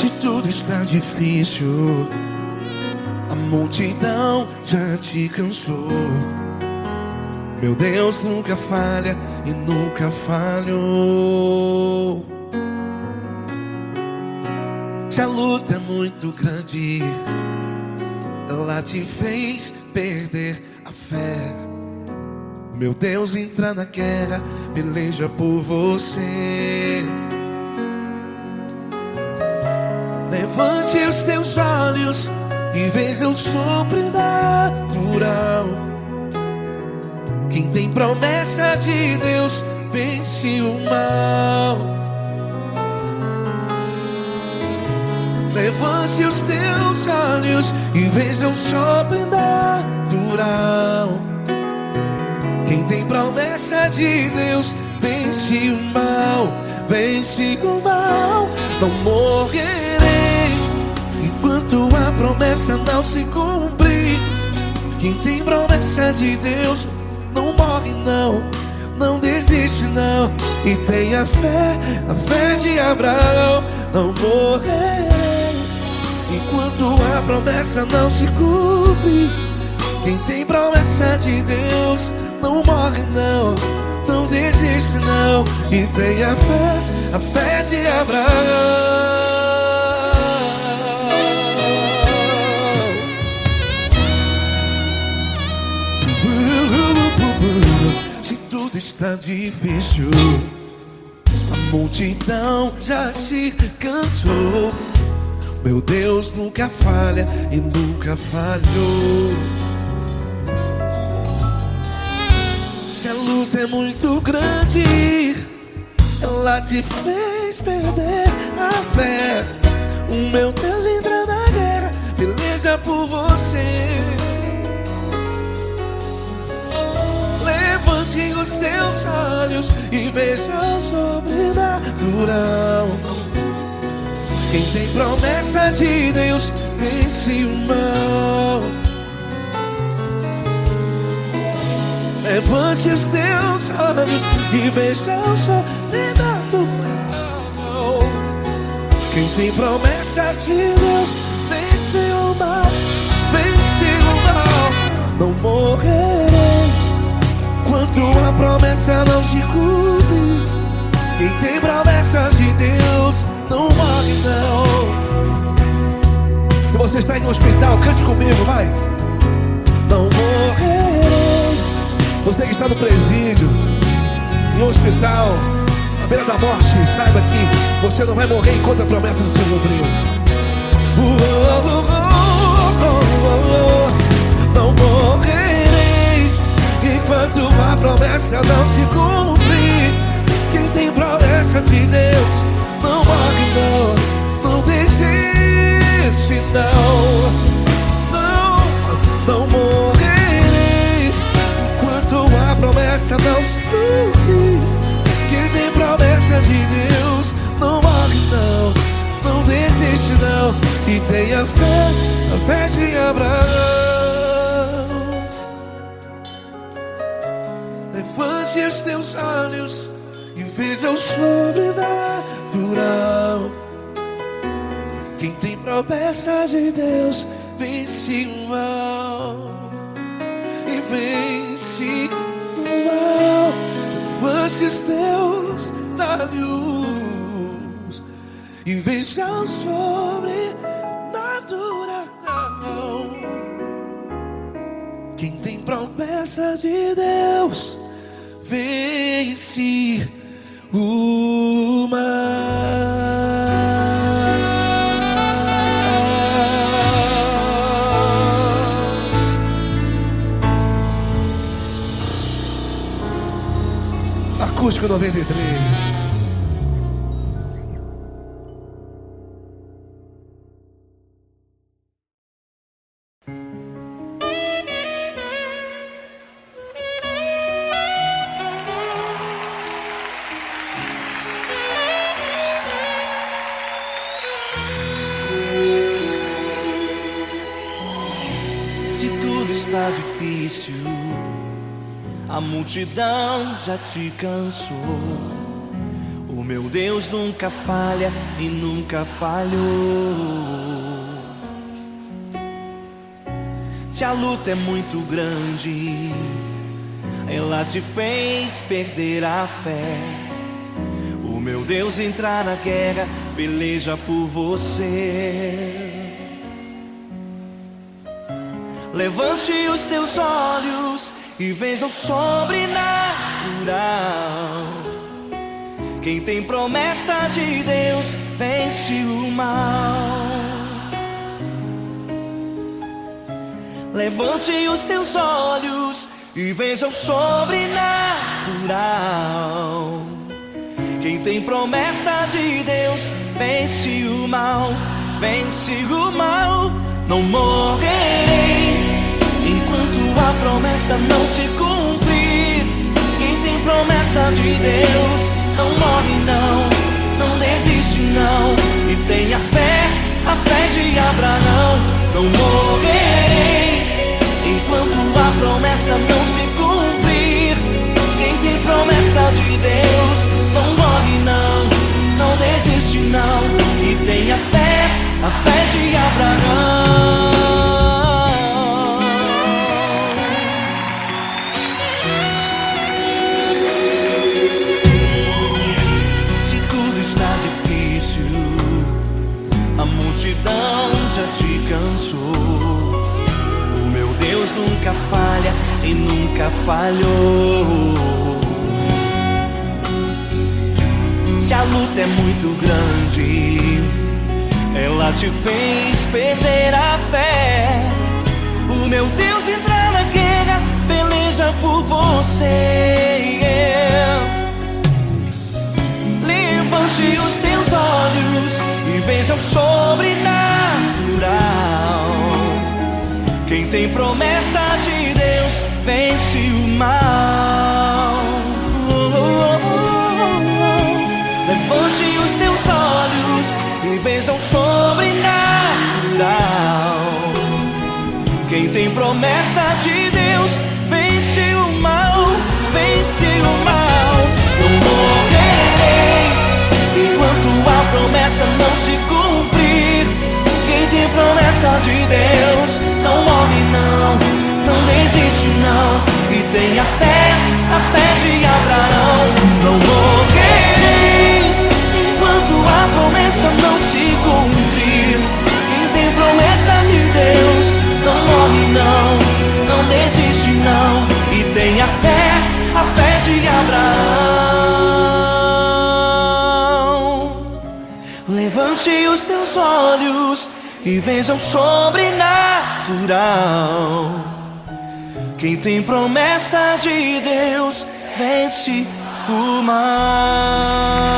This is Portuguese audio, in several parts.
Se tudo está difícil, a multidão já te cansou. Meu Deus nunca falha e nunca falhou. Se a luta é muito grande, ela te fez perder a fé. Meu Deus entra na guerra, peleja por você. Levante os teus olhos e veja o sobrenatural. Quem tem promessa de Deus vence o mal. Levante os teus olhos e veja o sobrenatural. Quem tem promessa de Deus vence o mal. Vence o mal. Não morrerei enquanto a promessa não se cumprir. Quem tem promessa de Deus não morre não, não desiste não. E tenha fé, a fé de Abraão. Não morrerei enquanto a promessa não se cumpre. Quem tem promessa de Deus não morre não, não desiste não. E tenha fé, a fé de Abraão. Se tudo está difícil, a multidão já te cansou. Meu Deus nunca falha e nunca falhou. Se a luta é muito grande, ela te fez perder a fé. O meu Deus entra na guerra, peleja por você. Levante os teus olhos e veja o sobrenatural. Quem tem promessa de Deus vence o mal. Levante os teus olhos e veja o sobrenatural. Quem tem promessa de Deus vence o mal. Vence o mal. Não morrerei enquanto a promessa não se cumpre. Quem tem promessa de Deus não morre não. Se você está aí no hospital, cante comigo, vai. Não morrerei. Você que está no presídio, em um hospital, à beira da morte, saiba que você não vai morrer enquanto a promessa não se cumpriu. Não morrerei enquanto a promessa não se cumprir. Quem tem promessa de Deus não morre não, não desiste não. Não morrerei enquanto a promessa não se cumprir. Quem tem promessa de Deus não morre não, não desiste não. E tenha fé, a fé de Abraão. Levante os teus olhos e veja o sobrenatural. Quem tem promessa de Deus vence o mal. E vence o mal. Levante os teus olhos e veja o sobrenatural. Quem tem promessa de Deus vence o mal. Acústico 93. Se tudo está difícil, a multidão já te cansou. O meu Deus nunca falha e nunca falhou. Se a luta é muito grande, ela te fez perder a fé. O meu Deus entrar na guerra, peleja por você. Levante os teus olhos e veja o sobrenatural. Quem tem promessa de Deus vence o mal. Levante os teus olhos e veja o sobrenatural. Quem tem promessa de Deus vence o mal, vence o mal. Não morrerei enquanto a promessa não se cumprir. Quem tem promessa de Deus não morre não, não desiste não. E tenha fé, a fé de Abraão. Não morrerei enquanto a promessa não se cumprir. Quem tem promessa de Deus não morre não, não desiste não. E tenha fé, a fé de Abraão. Se tudo está difícil, a multidão já te cansou. O meu Deus nunca falha e nunca falhou. Se a luta é muito grande, ela te fez perder a fé. O meu Deus entrar na guerra, peleja por você. Levante os teus olhos e veja o sobrenatural. Quem tem promessa de Deus vence o mal. Levante os teus olhos e veja o sobrenatural. Quem tem promessa de Deus vence o mal, vence o mal. Não morrerei enquanto a promessa não se cumprir. Quem tem promessa de Deus não morre não, não desiste não. E tenha fé, a fé de Abraão. Não morrerei enquanto a promessa não se cumprir. Quem tem promessa de Deus não morre não, não desiste não. E tenha fé, a fé de Abraão. Levante os teus olhos e veja o sobrenatural. Quem tem promessa de Deus vence o mal.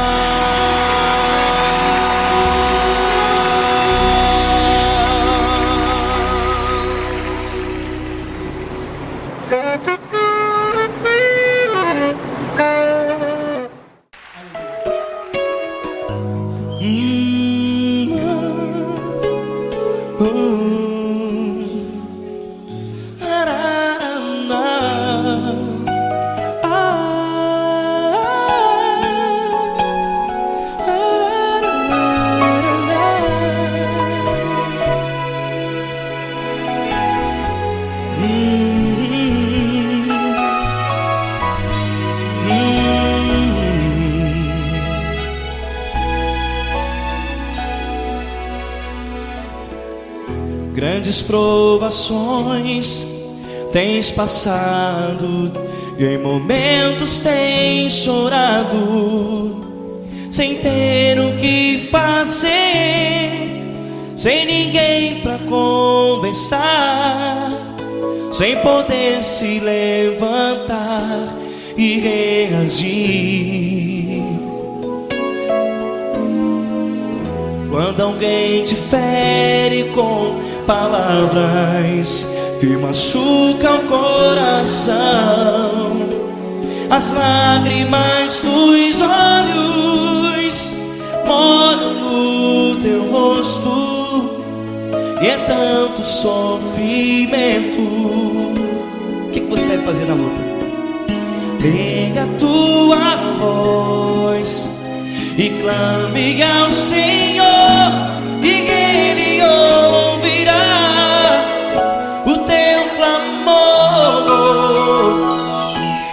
Grandes provações tens passado e em momentos tens chorado, sem ter o que fazer, sem ninguém pra conversar, sem poder se levantar e reagir. Quando alguém te fere com palavras que machucam o coração, as lágrimas dos olhos molham no teu rosto, e é tanto sofrimento. O que você deve fazer na luta? Pega a tua voz e clame ao Senhor, e Ele ouvirá o teu clamor.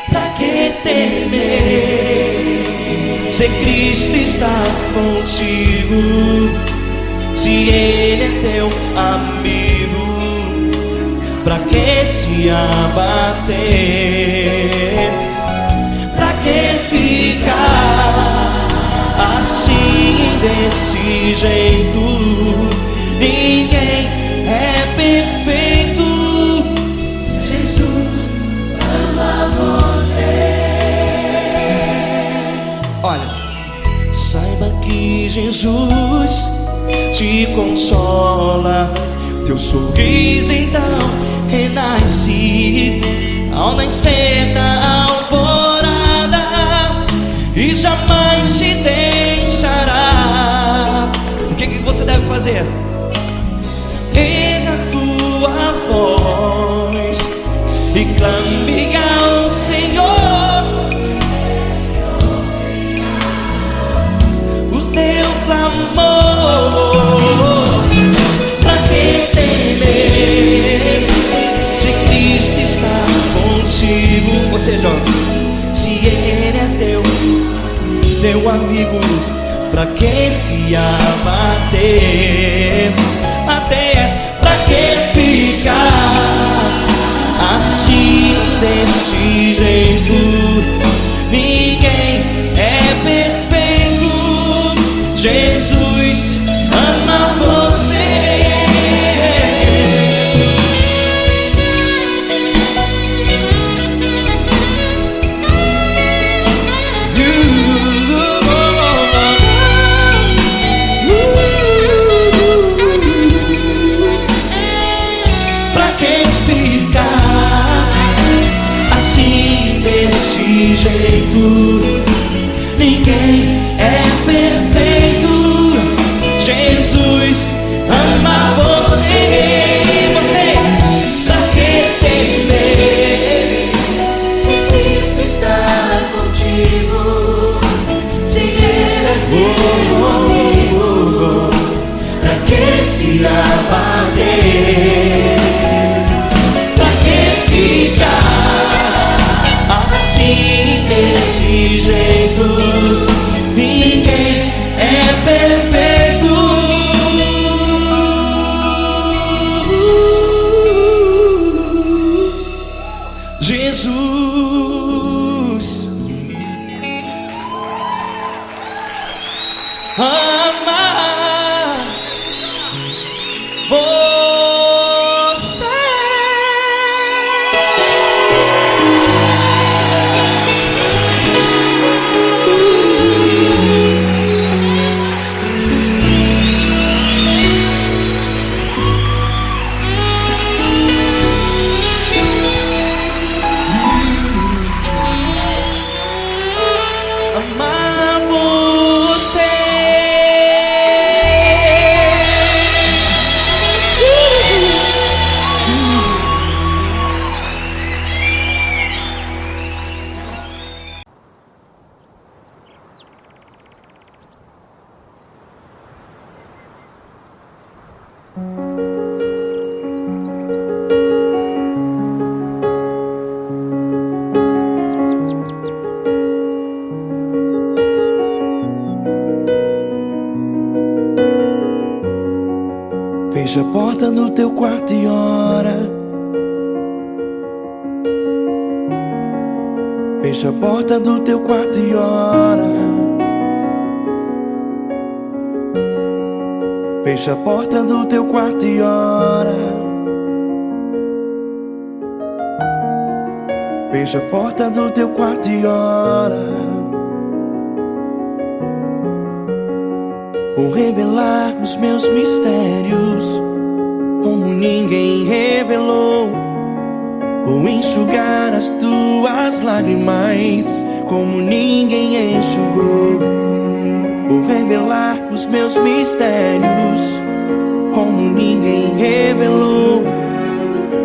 Pra que temer, se Cristo está contigo, se Ele é teu amigo? Pra que se abater? Pra que ficar assim, desse jeito? Ninguém é perfeito. Jesus ama você. Olha, saiba que Jesus te consola. Teu sorriso então renasce ao nascer da alvorada e jamais te deixará. O que você deve fazer? Erga a tua voz e clame ao Senhor o teu clamor. Pra que temer, se Cristo está contigo? Ou seja, se Ele é teu amigo, pra que se abater? Até pra que ficar assim, desse jeito? Ninguém é perfeito. Jesus ama você. Pra que ficar assim, desse jeito? Ninguém é perfeito. Jesus ama você. Pra que temer, Se Cristo está contigo, se Ele é teu amigo, pra que se abater? Pra que ficar assim, desse jeito? Ninguém é perfeito. Jesus ama você. Amar você. Fecha a porta do teu quarto e ora. Fecha a porta do teu quarto e ora. Fecha a porta do teu quarto e ora. Fecha a porta do teu quarto e ora. Vou revelar os meus mistérios como ninguém revelou. Vou enxugar as tuas lágrimas como ninguém enxugou. Vou revelar os meus mistérios como ninguém revelou.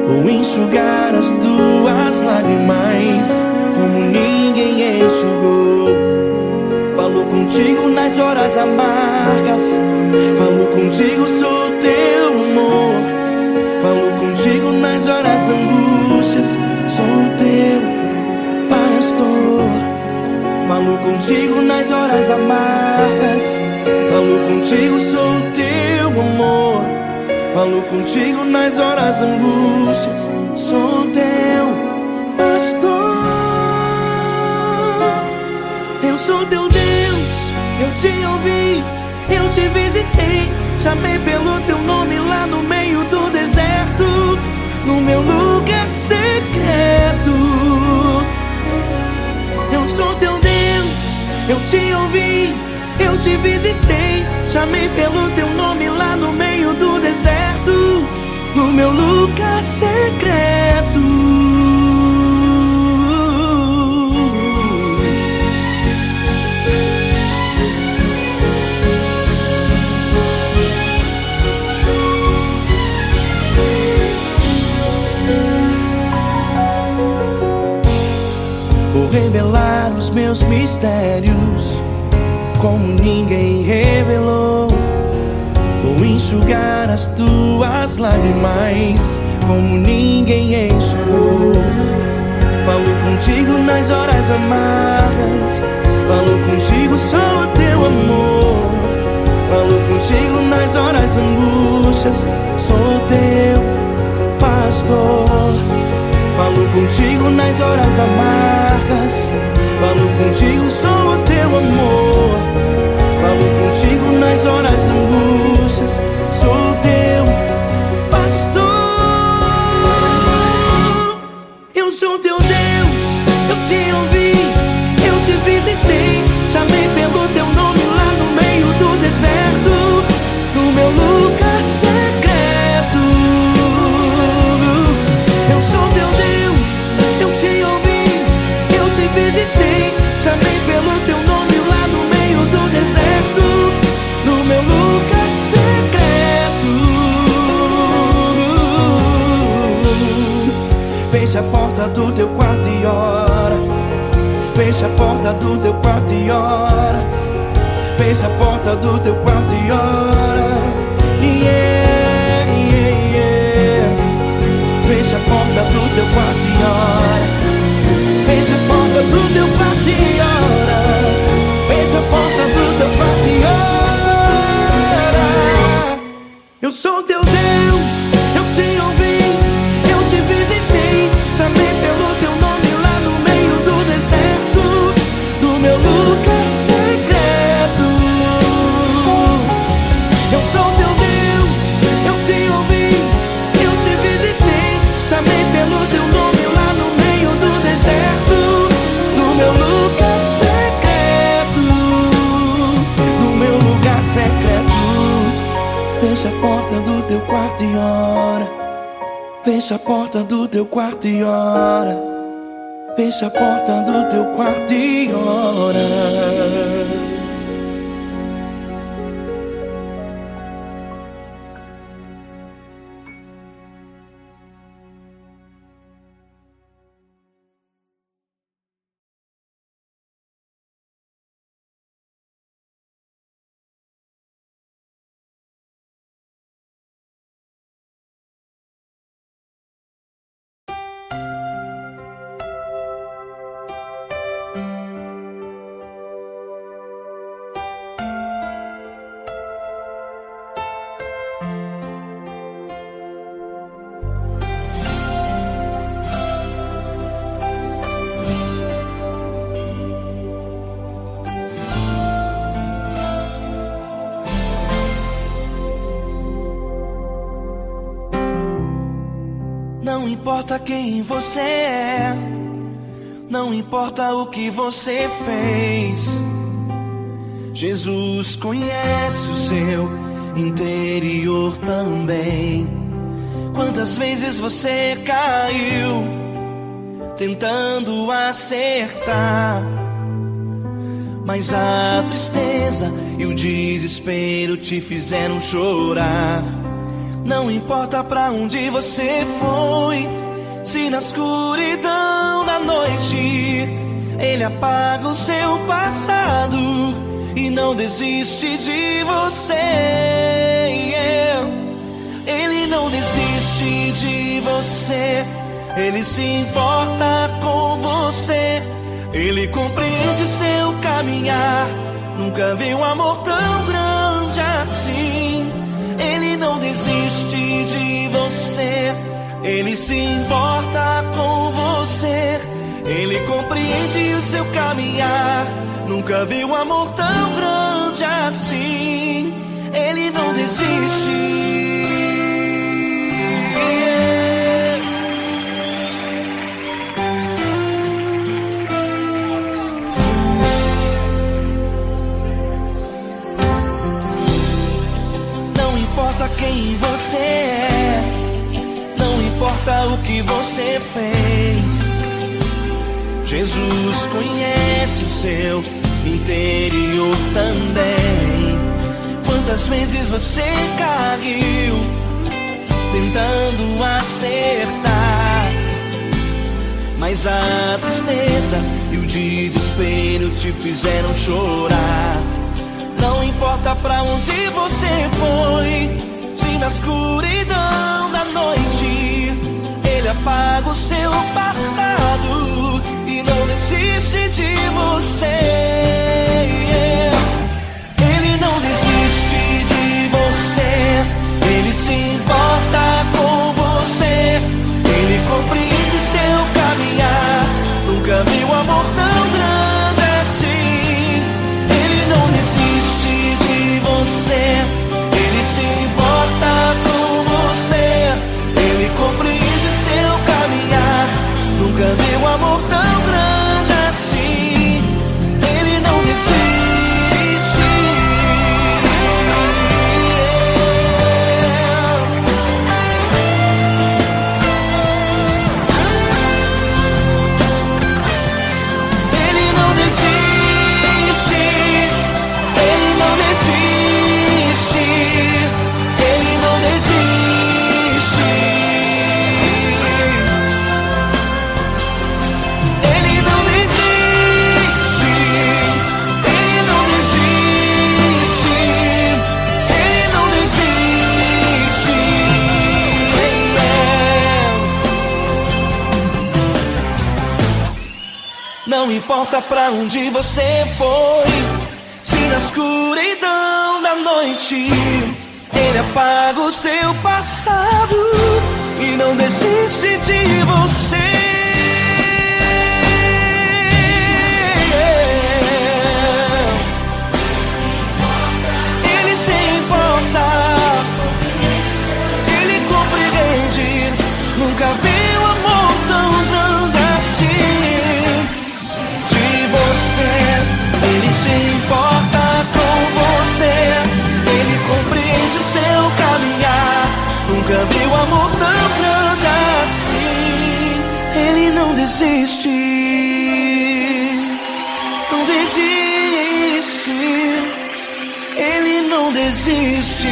Vou enxugar as tuas lágrimas como ninguém enxugou. Falou contigo contigo nas horas amargas. Falo contigo, sou teu amor. Falo contigo nas horas angústias. Sou teu pastor. Falo contigo nas horas amargas. Falo contigo, sou teu amor. Falo contigo nas horas angústias. Sou teu pastor. Eu sou teu Deus, eu te ouvi, eu te visitei. Chamei pelo teu nome lá no meio do deserto, no meu lugar secreto. Eu sou teu Deus, eu te ouvi, eu te visitei. Chamei pelo teu nome lá no meio do deserto, no meu lugar secreto. Vou revelar os meus mistérios como ninguém revelou. Vou enxugar as tuas lágrimas como ninguém enxugou. Falo contigo nas horas amargas. Falo contigo, sou o teu amor. Falo contigo nas horas angústias. Sou teu pastor. Falo contigo nas horas amargas. Falo contigo, sou o teu amor. Falo contigo nas horas angústias. Sou teu pastor. Eu sou teu Deus, eu te ouvi, eu te visitei. Chamei pelo teu nome lá no meio do deserto, no meu lugar secreto. Eu sou teu Deus, eu te ouvi, eu te visitei. Chamei pelo teu nome lá no meio do deserto, no meu lugar secreto. Fecha a porta do teu quarto e ora. Fecha a porta do teu quarto e ora. Fecha a porta do teu quarto e ora. Yeah, yeah, yeah. Fecha a porta do teu quarto e ora. Fecha a porta do teu quarto e ora. Fecha a porta do teu quarto e ora. Eu sou teu Deus, eu te ouvi, eu te visitei. Chamei pelo teu nome lá no meio do deserto, no meu lugar secreto. Eu sou teu Deus, eu te ouvi, eu te visitei. Chamei pelo teu nome lá no meio do deserto, no meu lugar secreto, no meu lugar secreto. Fecha a porta do teu quarto e ora. Fecha a porta do teu quarto e ora. Fecha a porta do teu quarto e ora. Não importa quem você é, não importa o que você fez, Jesus conhece o seu interior também. Quantas vezes você caiu tentando acertar, mas a tristeza e o desespero te fizeram chorar. Não importa pra onde você foi, se na escuridão da noite Ele apaga o seu passado e não desiste de você. Ele não desiste de você. Ele se importa com você. Ele compreende seu caminhar. Nunca vi um amor tão grande assim. Ele não desiste de você. Ele se importa com você. Ele compreende o seu caminhar. Nunca vi um amor tão grande assim. Ele não desiste. Não importa quem você é, não importa o que você fez, Jesus conhece o seu interior também. Quantas vezes você caiu tentando acertar, mas a tristeza e o desespero te fizeram chorar. Não importa pra onde você foi, se na escuridão da noite Ele apaga o seu passado e não desiste de você. Ele não desiste de você. Ele se importa com você. Ele compreende seu caminhar. Nunca vi um amor tão grande assim. Ele não desiste de você. Ele se importa com você. Ele compreende seu caminhar. Nunca vi um amor tão grande assim. Ele não desiste. Ele não desiste. Ele não desiste. Ele não desiste. Ele não desiste. Ele não desiste. Ele não desiste. Não importa pra onde você foi, se na escuridão da noite Ele apaga o seu passado e não desiste de você. Ele se importa, Ele compreende. Nunca vi um amor tão grande assim. De você, Ele se importa com você. Ele compreende o seu caminhar. Nunca vi um amor tão grande assim. Ele não desiste. Não desiste. Ele não desiste.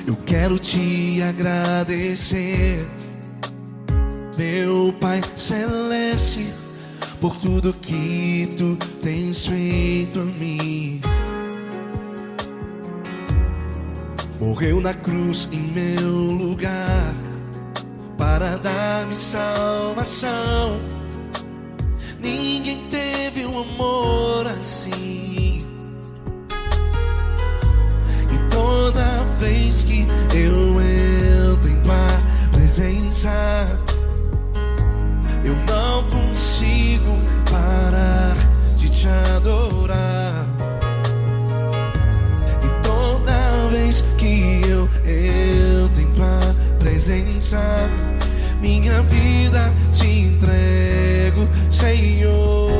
Eu quero te agradecer, meu Pai Celeste, por tudo que Tu tens feito a mim. Morreu na cruz em meu lugar para dar-me salvação. Ninguém teve um amor assim. E toda vez que eu entro em Tua presença, eu não consigo parar de Te adorar. E toda vez que eu entro em presença. Minha vida te entrego, Senhor.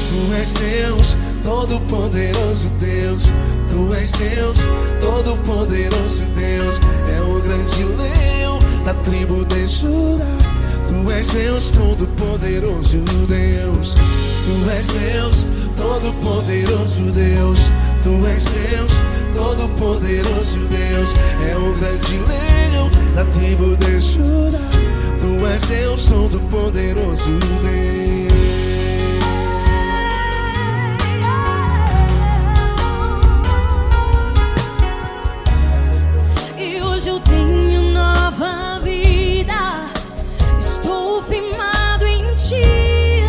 Tu és Deus, Todo-Poderoso Deus. Tu és Deus, Todo-Poderoso Deus. É o grande leão da tribo de Judá. Tu és Deus, Todo-Poderoso Deus. Tu és Deus, Todo-Poderoso Deus. Tu és Deus, Todo-Poderoso Deus. É o grande leão da tribo de Judá. Tu és Deus, Todo-Poderoso Deus. E hoje eu tenho nova vida. Estou firmado em ti.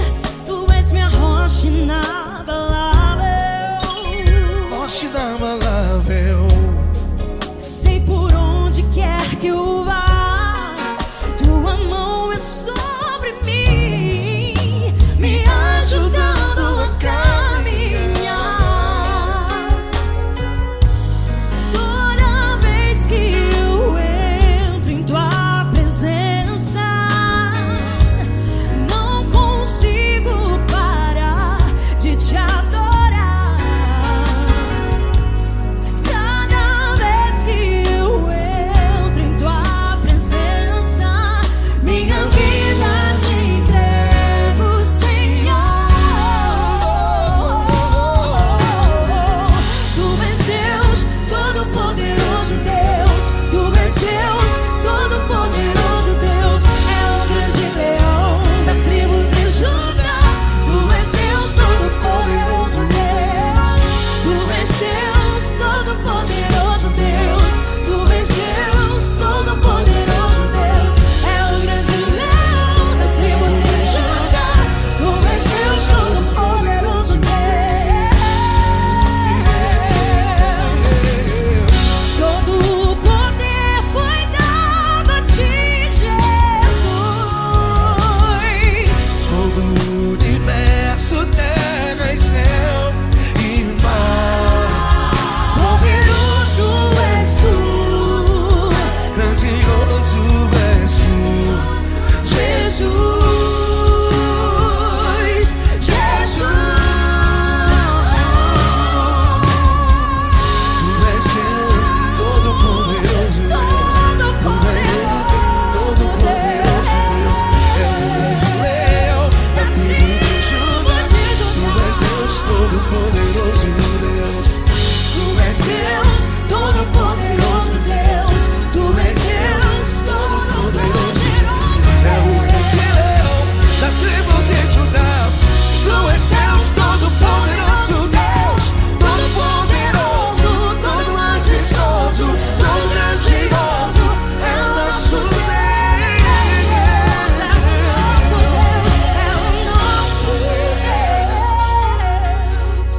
Tu és minha rocha inabalável. Rocha inabalável. Sei por onde quer que eu vá, tua mão é sobre mim, me ajudando a caminhar. Toda vez que eu entro em tua presença, não consigo parar de te adorar. Cada vez que eu entro em tua presença, minha vida te entrego, Senhor. Tu és Deus, Todo-Poderoso Deus. Tu és Deus, Todo-Poderoso Deus. É o grande leão da tribo de Judá. Tu és Deus, Todo-Poderoso Deus. Tu és Deus, Todo-Poderoso Deus. Tu és Deus, Todo-Poderoso Deus. É o grande leão da tribo de Judá. Tu és Deus, Todo-Poderoso Deus. Todo o poder foi dado a ti, Jesus. Todo o universo, terra e céu e mar. Poderoso és tu, Grandioso és tu, Jesus, Jesus. Tu és Deus, Todo-Poderoso Deus. Tu és Todo-Poderoso Deus. É o grande leão da tribo de Judá. Tu és Deus, Todo-Poderoso Deus. Tu és Deus, Todo-Poderoso Deus. Tu és Deus, Todo-Poderoso. É o grande leão da tribo de Judá. Tu és Deus, Todo-Poderoso Deus. Todo-Poderoso, todo majestoso, todo grandioso. É o nosso Deus. É o nosso Deus, é o nosso Deus.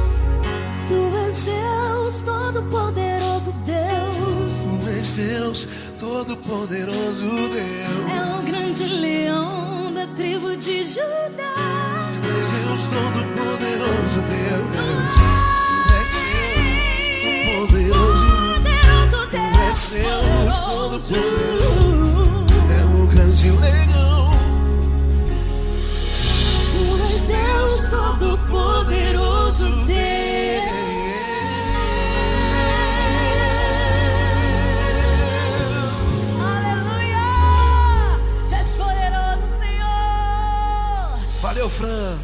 Tu és Deus, Todo-Poderoso Deus. Tu és Deus, Todo-Poderoso Deus. É o grande leão da tribo de Judá. Tu és Deus, Todo-Poderoso Deus. Tu és Deus, Todo-Poderoso. Poderoso Tu és Deus, Deus, Todo-Poderoso. É o grande leão. Tu és Deus, Todo-Poderoso Deus. Aleluia! Tu és poderoso, Senhor. Valeu, Fran.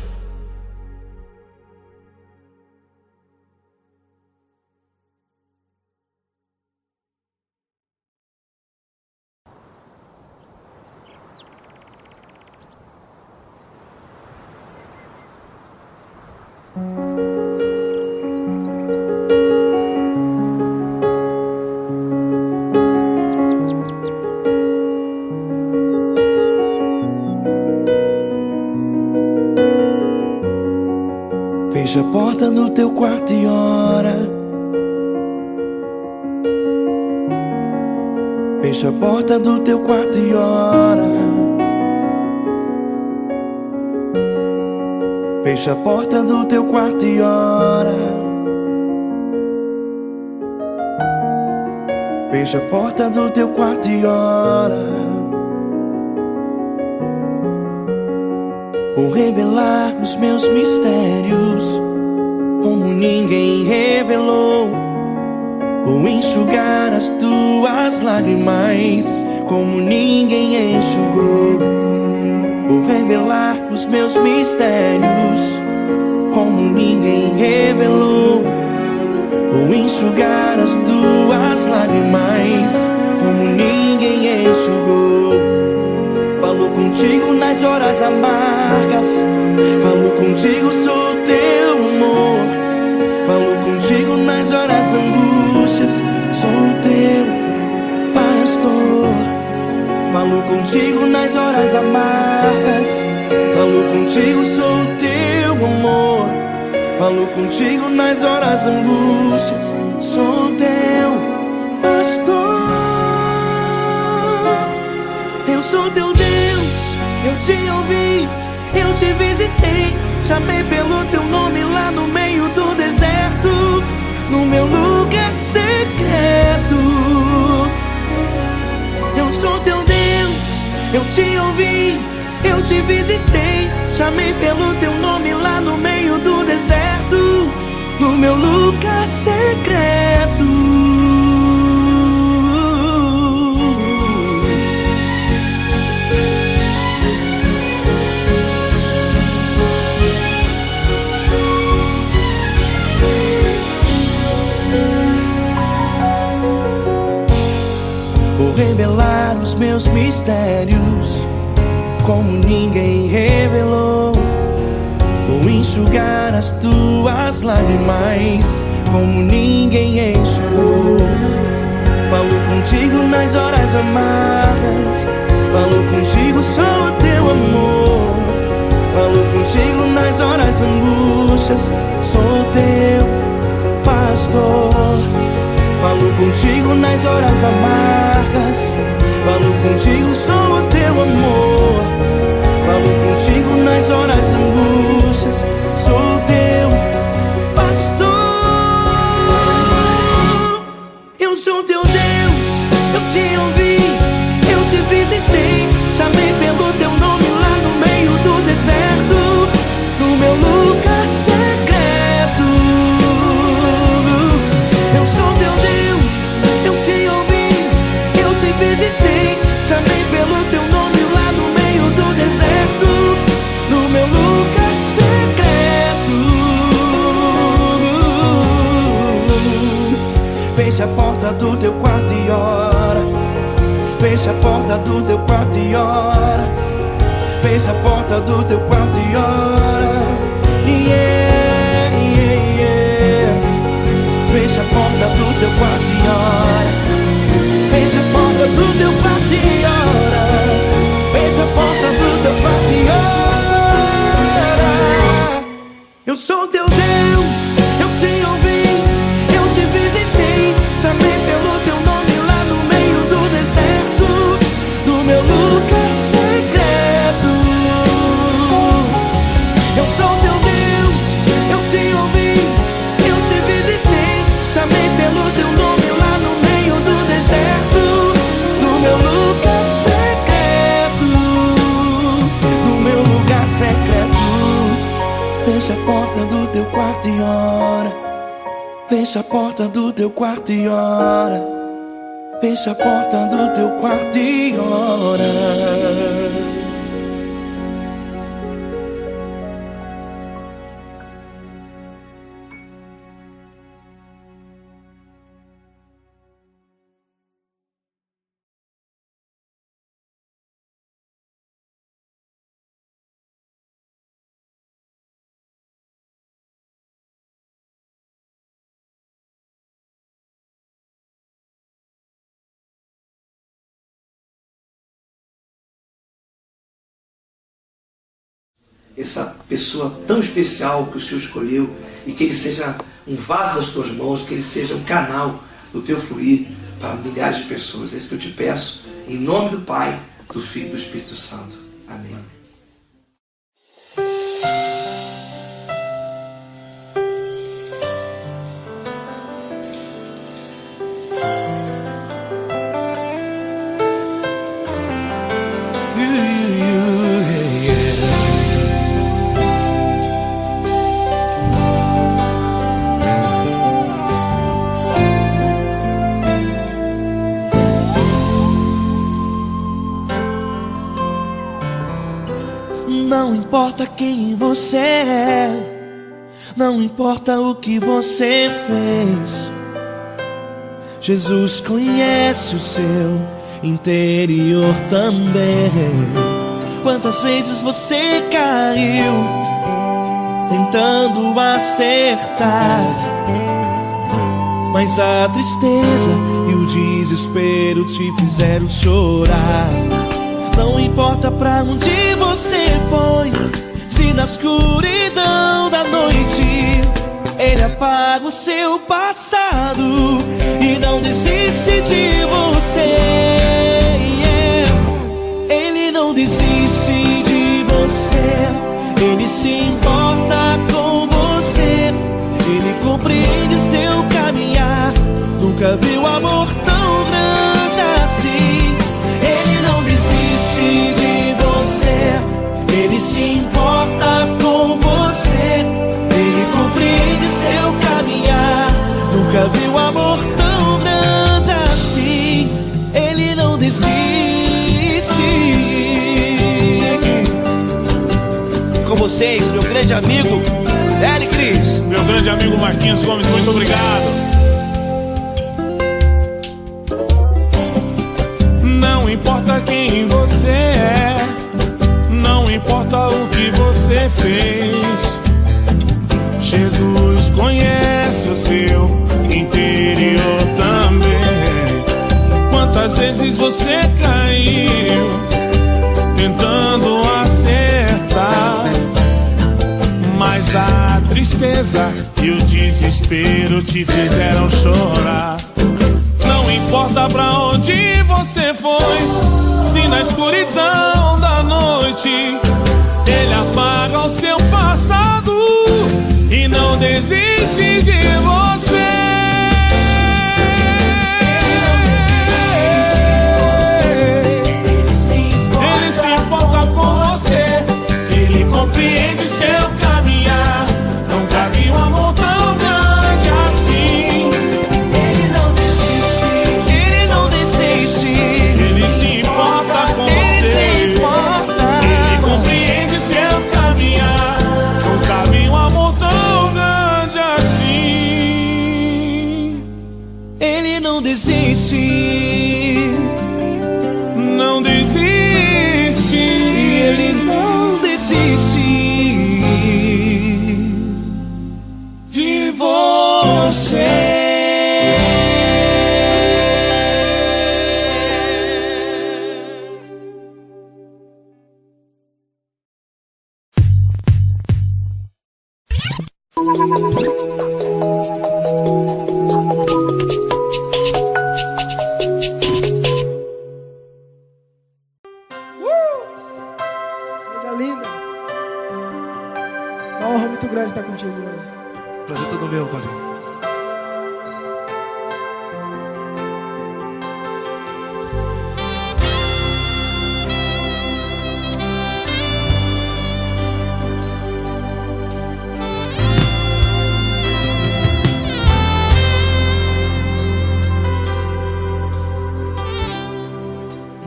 Fecha a porta do teu quarto e ora. Fecha a porta do teu quarto e ora. Fecha a porta do teu quarto e ora. Feche a porta do teu quarto e ora. Vou revelar os meus mistérios como ninguém revelou. Vou enxugar as tuas lágrimas como ninguém enxugou. Vou revelar os meus mistérios como ninguém revelou. Vou enxugar as tuas lágrimas como ninguém enxugou. Falo contigo nas horas amargas, falo contigo, sou teu amor. Falo contigo nas horas angústias, sou teu pastor. Falo contigo nas horas amargas, falo contigo, sou teu amor. Falo contigo nas horas angústias, sou teu pastor. Eu sou teu Deus, eu te ouvi, eu te visitei. Chamei pelo teu nome lá no meio do deserto, no meu lugar secreto. Eu sou teu Deus, eu te ouvi, eu te visitei. Chamei pelo teu nome lá no meio do deserto, no meu lugar secreto. Vou revelar os meus mistérios como ninguém revelou. Vou enxugar as tuas lágrimas como ninguém enxugou. Falo contigo nas horas amargas, falo contigo, sou teu amor. Falo contigo nas horas angústias, sou teu pastor. Falo contigo nas horas amargas, falo contigo, sou teu amor. Falo contigo nas horas angústias, sou teu pastor. Eu sou teu Deus, eu te ouvi, eu te visitei. Chamei pelo teu nome lá no meio do deserto, no meu lugar secreto. Eu sou teu Deus, eu te ouvi, eu te visitei. Chamei pelo teu nome lá no meio do deserto, no meu lugar secreto. Feche a porta do teu quarto e ora. Feche a porta do teu quarto e ora. Feche a porta do teu quarto e ora. Yeah, yeah, yeah. Feche a porta do teu quarto e ora. Feche a porta do teu quarto e ora. Feche a porta do teu quarto e ora. Eu sou teu Deus, eu te ouvi, eu te visitei. Chamei pelo teu nome lá no meio do deserto, no meu lugar secreto. Eu sou teu Deus, eu te ouvi, eu te visitei. Chamei pelo teu nome lá no meio do deserto, no meu lugar secreto, no meu lugar secreto. Fecha a porta do teu quarto e ora. Fecha a porta do teu quarto e ora. Fecha a porta do teu quarto e ora. Essa pessoa tão especial que o Senhor escolheu, e que ele seja um vaso das tuas mãos, que ele seja um canal do teu fluir para milhares de pessoas. É isso que eu te peço, em nome do Pai, do Filho e do Espírito Santo. Amém. Não importa quem você é, não importa o que você fez, Jesus conhece o seu interior também. Quantas vezes você caiu tentando acertar, mas a tristeza e o desespero te fizeram chorar. Não importa pra onde você foi, se na escuridão da noite Ele apaga o seu passado e não desiste de você. Ele não desiste de você, Ele se importa com você, Ele compreende seu caminhar. Nunca viu amor tão grande assim. Ele não desiste de você, Ele se importa com você, Ele compreende seu caminhar. Nunca viu amor tão grande assim. Ele não desiste. Com vocês, meu grande amigo L. Cris. Meu grande amigo Marquinhos Gomes, muito obrigado. Não importa quem você é, não importa o que você fez, Jesus conhece o seu interior também. Quantas vezes você caiu tentando acertar, mas a tristeza e o desespero te fizeram chorar. Não importa pra onde você foi, se na escuridão da noite Ele apaga o seu passado e não desiste de você. Ele se importa com você, Ele compreende seu caminhar. Nunca vi um amor tão grande assim. Ele não desiste, Ele não desiste. Ele se importa com você, Ele compreende seu caminhar. Nunca vi um amor tão grande assim. Ele não desiste, não desiste. Ele não desiste De você. Coisa linda. Uma honra muito grande estar contigo, mano. Prazer todo meu, Paulinho.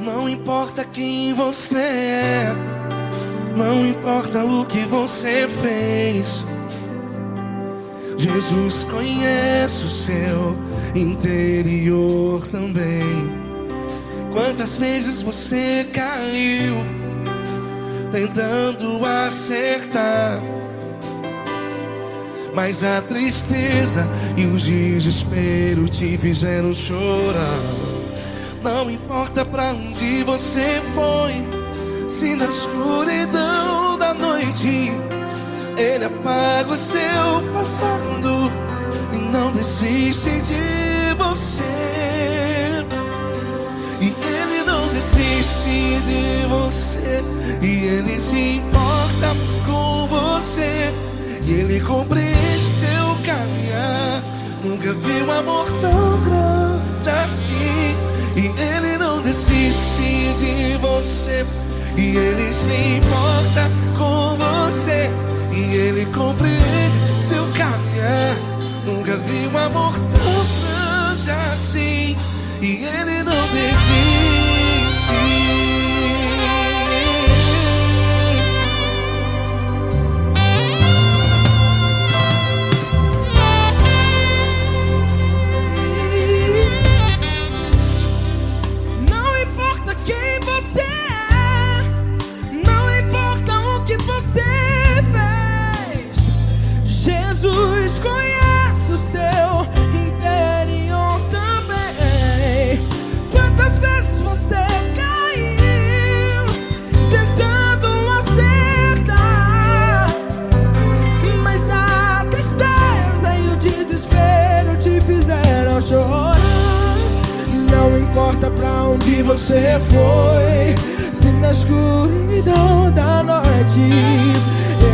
Não importa quem você é, não importa o que você fez, Jesus conhece o seu interior também. Quantas vezes você caiu tentando acertar, mas a tristeza e o desespero te fizeram chorar. Não importa pra onde você foi, se na escuridão da noite Ele apaga o seu passado e não desiste de você. E Ele não desiste de você, e Ele se importa com você, e Ele compreende seu caminhar. Nunca vi um amor tão grande assim. E Ele não desiste de você, e Ele se importa com você, e Ele compreende seu caminhar. Nunca vi um amor tão grande assim. E Ele não desiste. onde você foi. Se na escuridão da noite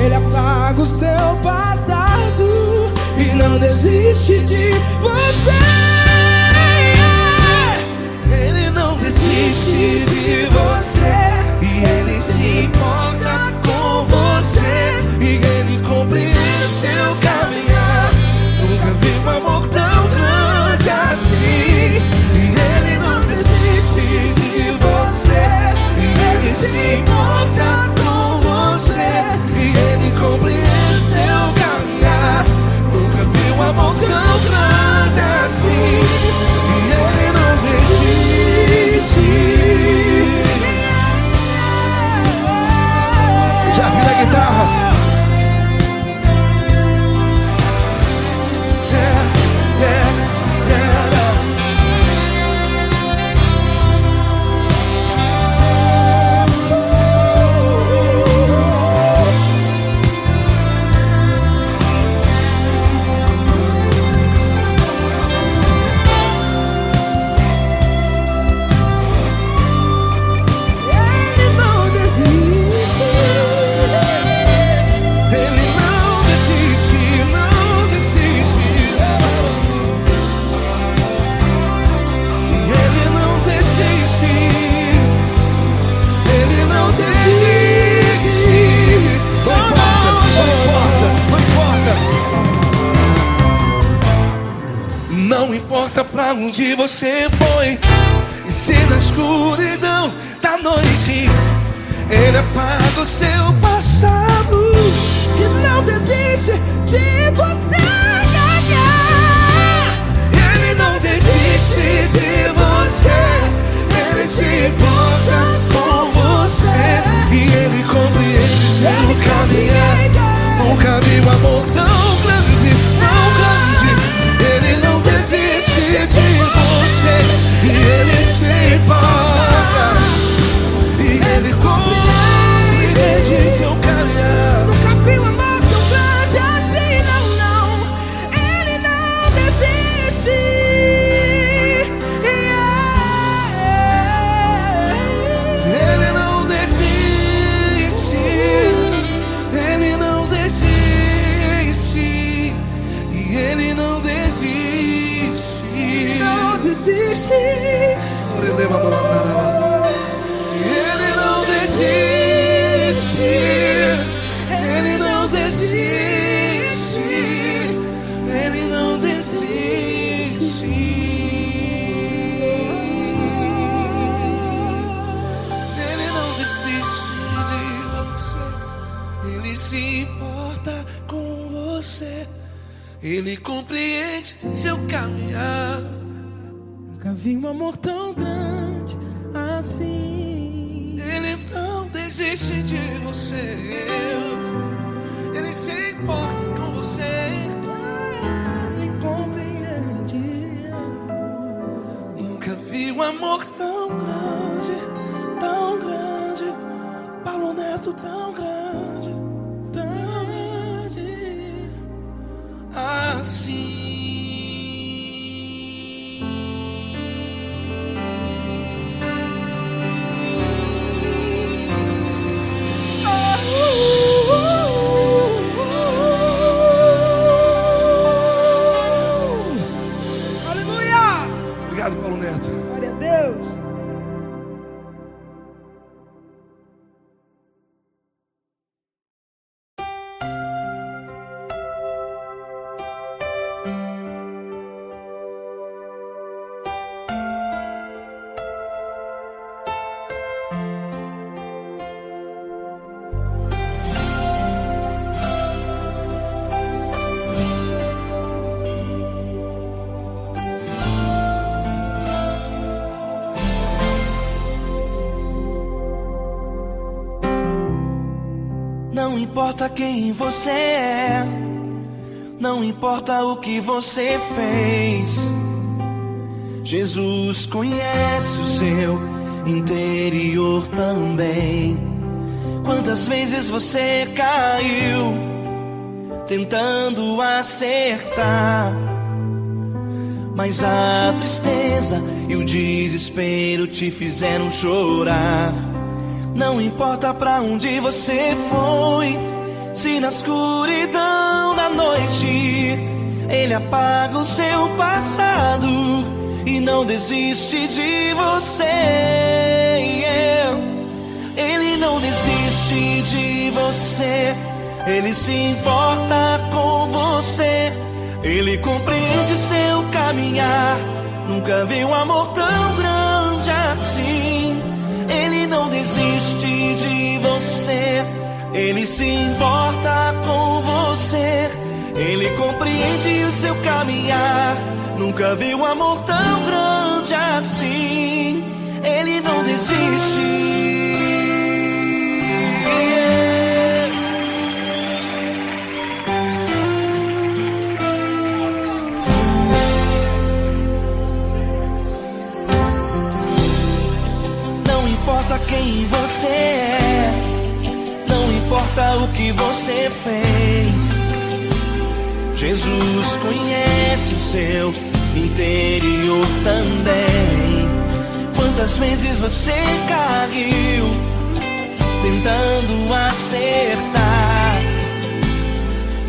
Ele apaga o seu passado e não desiste de você. Ele não desiste de você, e Ele se importa com você, e Ele compreende seu caminhar. Nunca vi um amor tão grande assim. E Ele não desiste de você, e Ele se importa com você, e Ele compreende seu caminhar. Nunca vi um amor tão grande assim. E Ele não desiste. Já vi na guitarra. Não importa pra onde você foi, e se na escuridão da noite Ele apaga o seu passado E não desiste de você. Ele não desiste de você, Ele se importa com você, e Ele compreende seu caminhar. Nunca vi um amor tão grande, tão grande. Ele não desiste de você, e Ele se importa, e Ele compreende seu caminhar. Nunca vi um amor tão grande assim, não, não. Ele não desiste. Ele não desiste, Ele não desiste, e Ele não desiste. Não desiste. Ele não desiste, Ele não desiste, Ele não desiste. Ele não desiste de você, Ele se importa com você, Ele compreende seu caminhar. Nunca vi um amor tão grande assim. Ele não desiste de você, Ele se importa com você, Ele compreende. nunca vi um amor tão grande, tão grande. Paulo Neto tão grande, tão grande assim. Aleluia! Obrigado, Paulo Neto. Glória a Deus. Não importa quem você é, não importa o que você fez, Jesus conhece o seu interior também. Quantas vezes você caiu tentando acertar, mas a tristeza e o desespero te fizeram chorar. Não importa pra onde você foi, se na escuridão da noite Ele apaga o seu passado e não desiste de você. Ele não desiste de você, Ele se importa com você. Ele compreende seu caminhar, nunca vi um amor tão grande assim. Ele não desiste de você, Ele se importa com você. Ele compreende o seu caminhar, nunca vi um amor tão grande assim. Ele não desiste. Não importa quem você é, não importa o que você fez, Jesus conhece o seu interior também. Quantas vezes você caiu tentando acertar,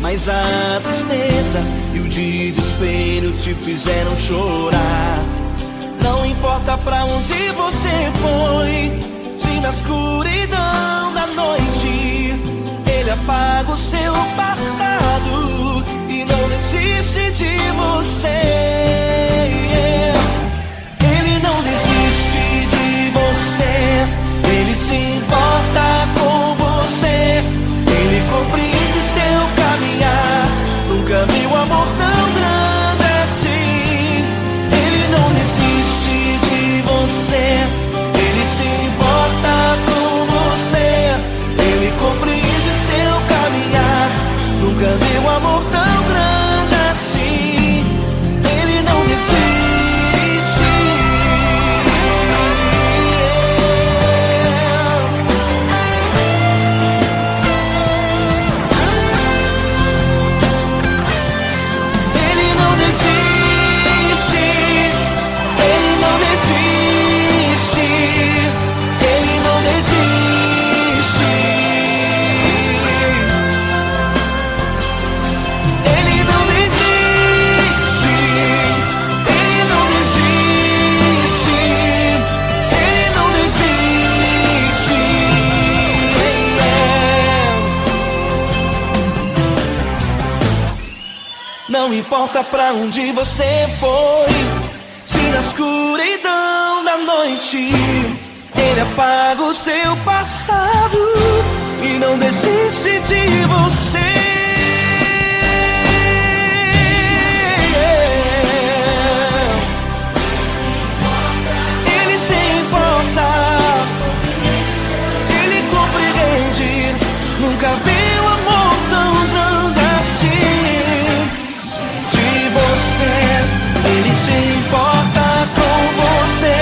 mas a tristeza e o desespero te fizeram chorar. Não importa pra onde você foi, se na escuridão da noite Ele apaga o seu passado e não desiste de você. Ele não desiste de você, Ele se importa com você. Ele compreende seu caminhar, nunca vi um amor tão grande assim. Ele não desiste de você, Ele se importa com você. Ele compreende seu caminhar, nunca vi um amor tão grande assim. Ele não desiste. Ele não desiste. Ele não desiste. Ele não desiste. Ele não desiste. Ele não desiste. Ele não desiste. Não importa pra onde você foi, se na escuridão da noite Ele apaga o seu passado e não desiste de você. Ele se importa, Ele compreende, nunca vi um amor tão grande assim. De você, Ele se importa com você.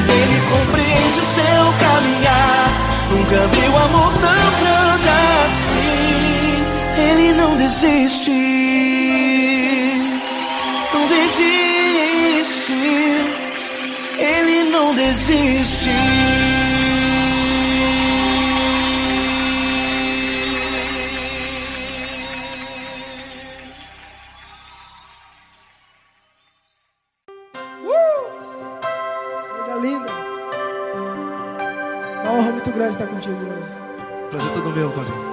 Ele compreende seu caminhar, nunca vi um amor tão grande assim. Ele não desiste, não desiste. Ele não desiste. Coisa linda. Uma honra muito grande estar contigo hoje. Prazer todo meu, Paulinho.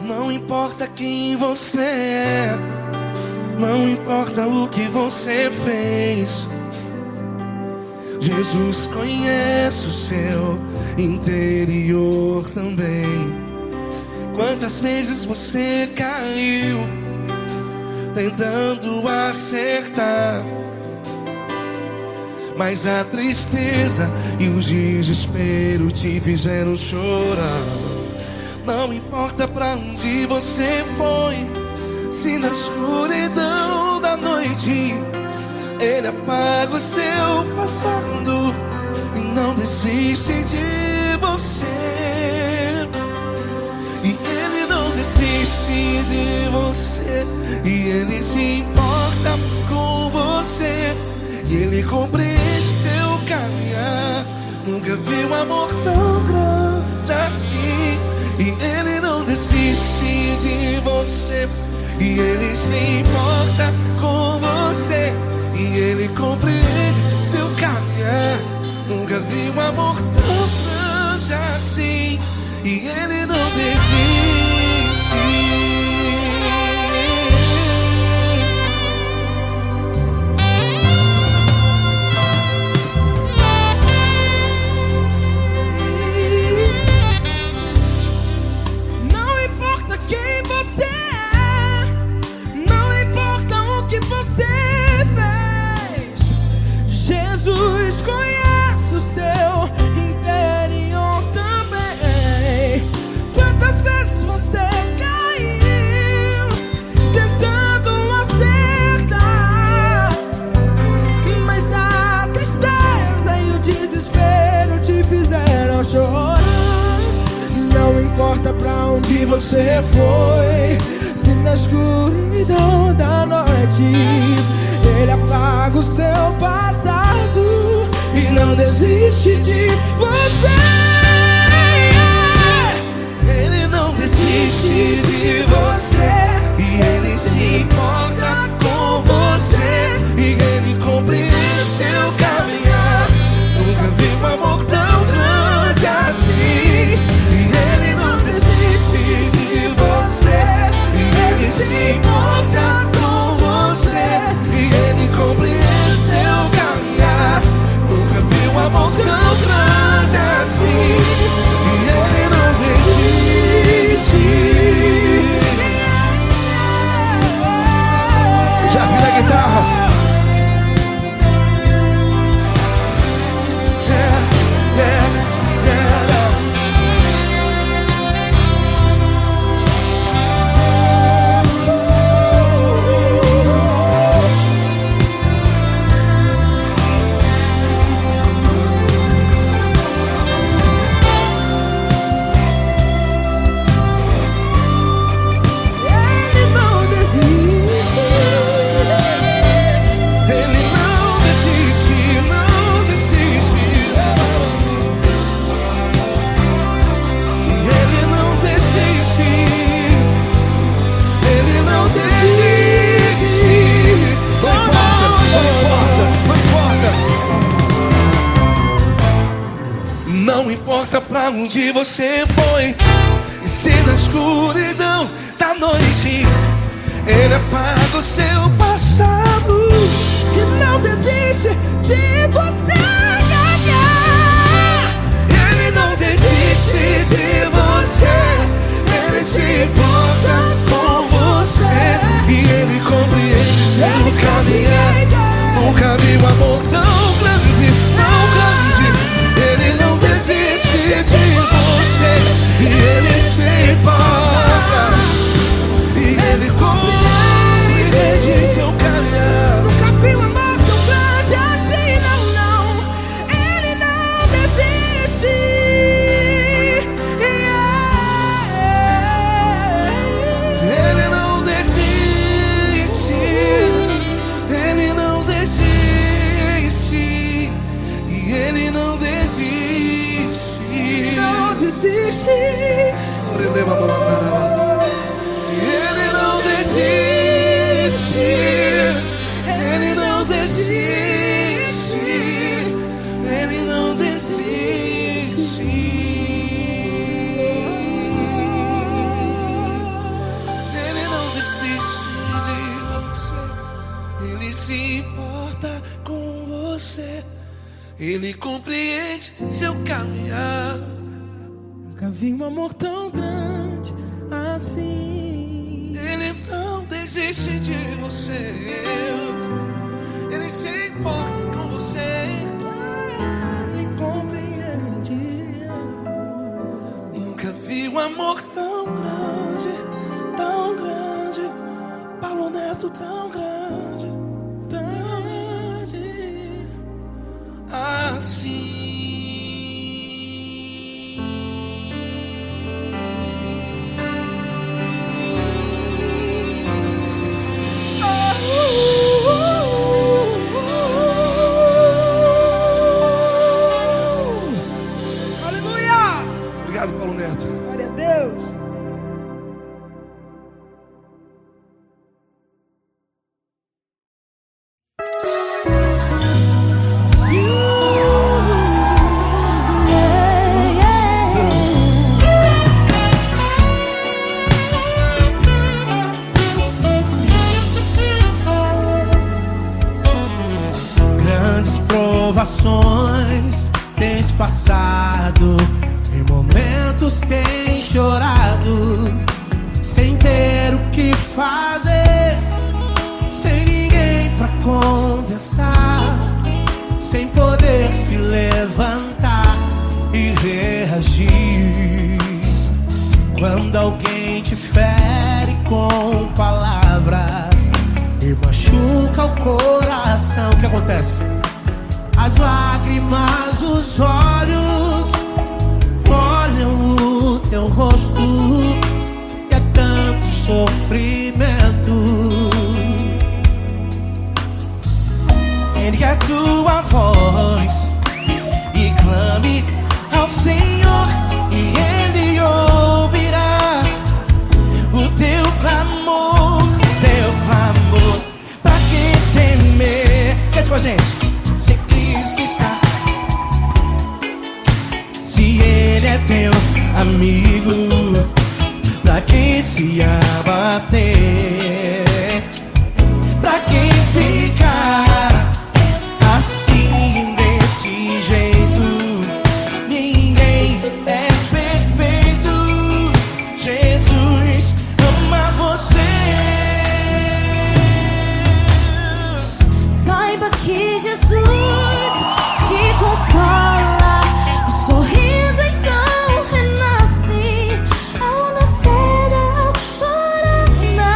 Não importa quem você é, não importa o que você fez, Jesus conhece o seu interior também. Quantas vezes você caiu tentando acertar, mas a tristeza e o desespero te fizeram chorar. Não importa pra onde você foi, se na escuridão da noite Ele apaga o seu passado e não desiste de você. E Ele não desiste de você, e Ele se importa com você, e Ele compreende seu caminhar. Nunca vi um amor tão grande assim. E Ele não desiste de você, e Ele se importa com você, e Ele compreende seu caminhar. Nunca vi um amor tão grande assim. E Ele não desiste. Não importa quem você é, não importa o que você fez, Jesus conhece o seu interior também. Quantas vezes você caiu tentando acertar, mas a tristeza e o desespero te fizeram chorar. Não importa pra onde você foi, se na escuridão da noite Ele apaga o seu passado e não desiste de você. Ele não desiste de você, e Ele se importa com você, e Ele compreende seu caminhar. Nunca vi um amor tão grande assim. E Ele não desiste de você, e Ele se importa com você, e Ele compreende seu caminhar. Nunca vi um amor tão grande assim. E Ele não desiste. Já vi na guitarra. Não importa pra onde você foi, e se na escuridão da noite Ele apaga o seu passado E não desiste de você. Ele não desiste de você, Ele se importa com você, e Ele compreende seu caminhar. Nunca vi um amor tão grande, tão grande. Ele não desiste de você, e Ele se importa, e Ele compreende seu caminhar. Nunca vi um amor tão grande assim, não, não. Ele não desiste. Ele não desiste. Ele não desiste. E Ele não desiste. Não desiste. Ele não desiste. Ele não desiste. Ele não desiste. Ele não desiste de você. Ele se importa com você. Ele compreende seu caminhar. Nunca vi um amor tão grande assim. Ele não desiste de você. Ele se importa com você. Ele compreende. Nunca vi um um amor tão grande, Paulo Neto tão grande, assim. Obrigado, Paulo Neto. Glória a Deus. Grandes provações tens passado, em momentos tem chorado, sem ter o que fazer, sem ninguém pra conversar, sem poder se levantar e reagir. Quando alguém te fere com palavras e machuca o coração, o que acontece? As lágrimas, os olhos olham o teu rosto e é tanto sofrimento. Ergue a tua voz e clame ao Senhor, e Ele ouvirá o teu clamor, pra que temer? Cante com a gente. Se Cristo está, se Ele é teu amigo, pra que se abater? Pra que ficar assim desse jeito? Ninguém é perfeito. Jesus ama você. Saiba que Jesus te consola. O sorriso então renasce ao nascer da alvorada,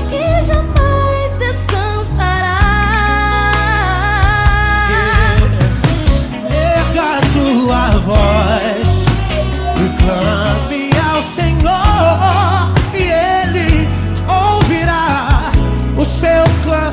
que jamais descansará. Erga a tua voz e clame ao Senhor, e Ele ouvirá o seu clamor.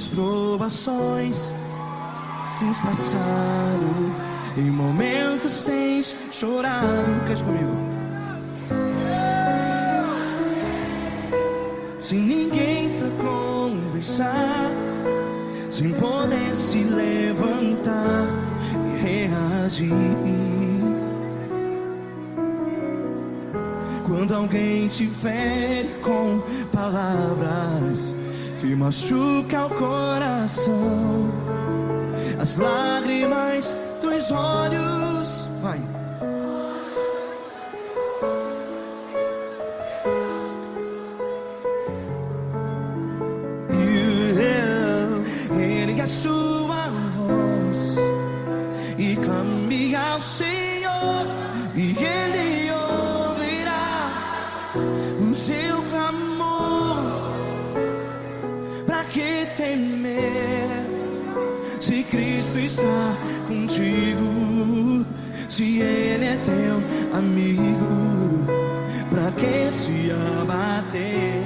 grandes provações tens passado, em momentos tens chorado. Cante comigo. Sem ninguém pra conversar, sem poder se levantar e reagir. Quando alguém te fere com palavras que machuca o coração, as lágrimas dos olhos, vai. Ergue a sua voz e clame ao Senhor, e Ele ouvirá o seu clamor. Pra que temer, se Cristo está contigo? Se Ele é teu amigo, pra que se abater?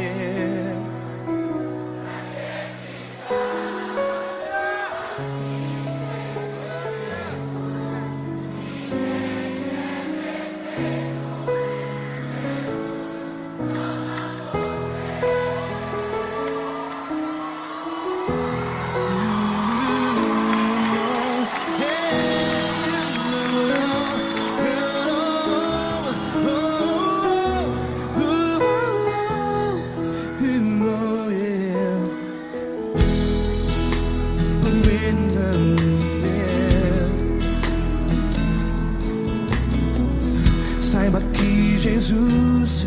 Saiba que Jesus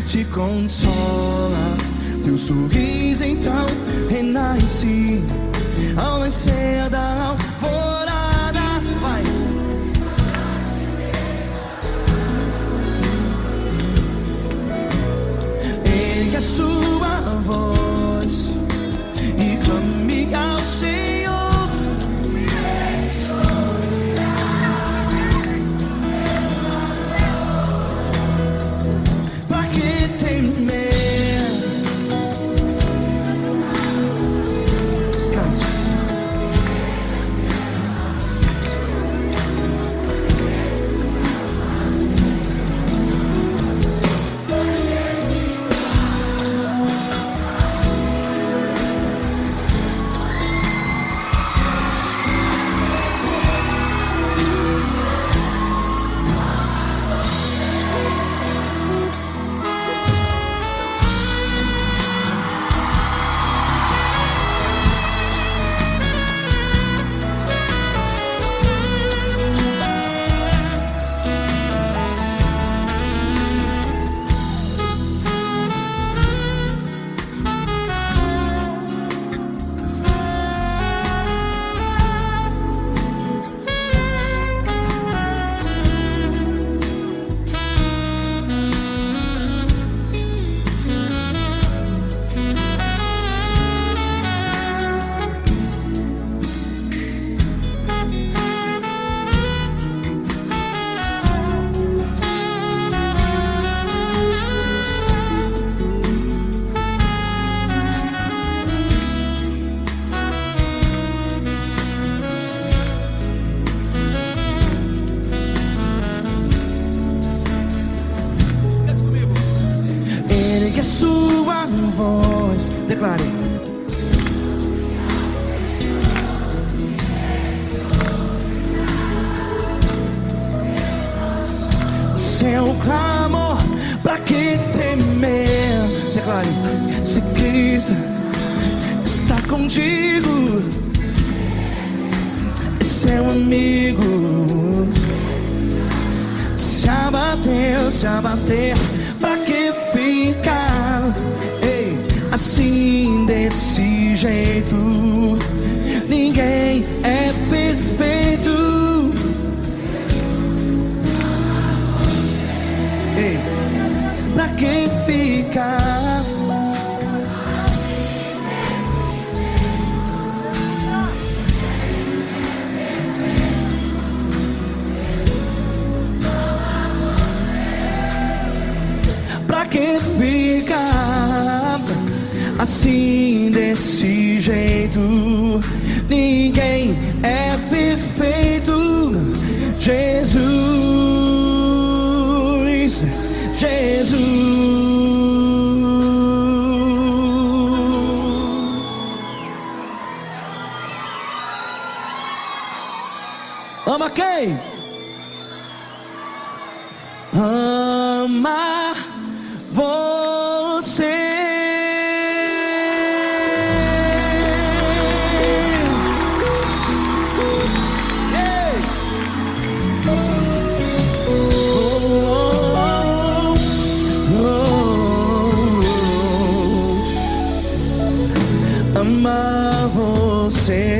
te consola, teu sorriso então renasce ao nascer da alvorada. Vai. Ergue a sua voz e clame ao Senhor. Sua voz, declare. Seu clamor, pra que temer? Declare. Se Cristo está contigo, é seu amigo. Se abater, pra que ficar assim desse jeito? Ninguém é perfeito. Pra que ficar? Pra que ficar assim desse jeito. Ninguém é perfeito. Jesus, Jesus. Ama quem? Ama você. Ei! Amar você.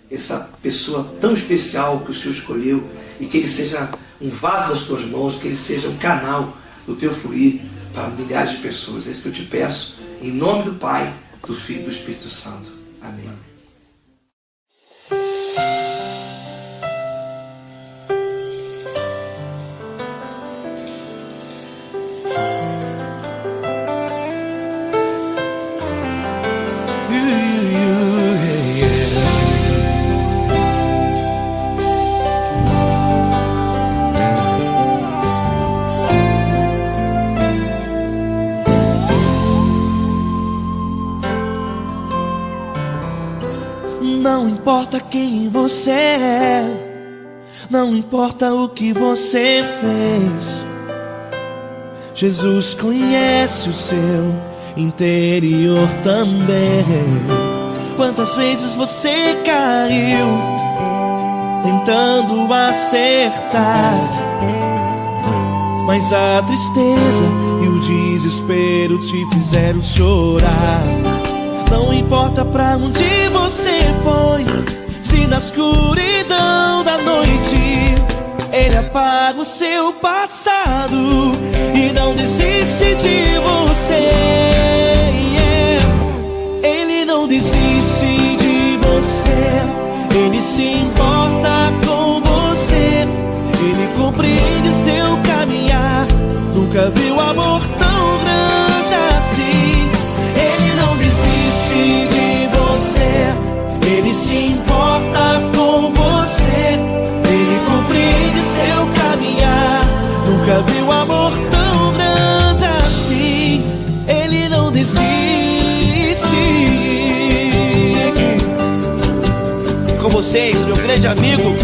Essa pessoa tão especial que o Senhor escolheu, e que ele seja um vaso das tuas mãos, que ele seja um canal do teu fluir para milhares de pessoas. É isso que eu te peço, em nome do Pai, do Filho e do Espírito Santo. Amém. Não importa quem você é, não importa o que você fez, Jesus conhece o seu interior também. Quantas vezes você caiu tentando acertar, mas a tristeza e o desespero te fizeram chorar. Não importa pra onde você foi, se na escuridão da noite Ele apaga o seu passado e não desiste de você. Ele não desiste de você, Ele se importa com você, Ele compreende seu caminhar. Nunca viu amor tão grande assim. Ele não desiste de você, Ele se importa com você, Ele compreende seu caminhar. Nunca viu amor tão grande assim. Ele não desiste. Com vocês, meu grande amigo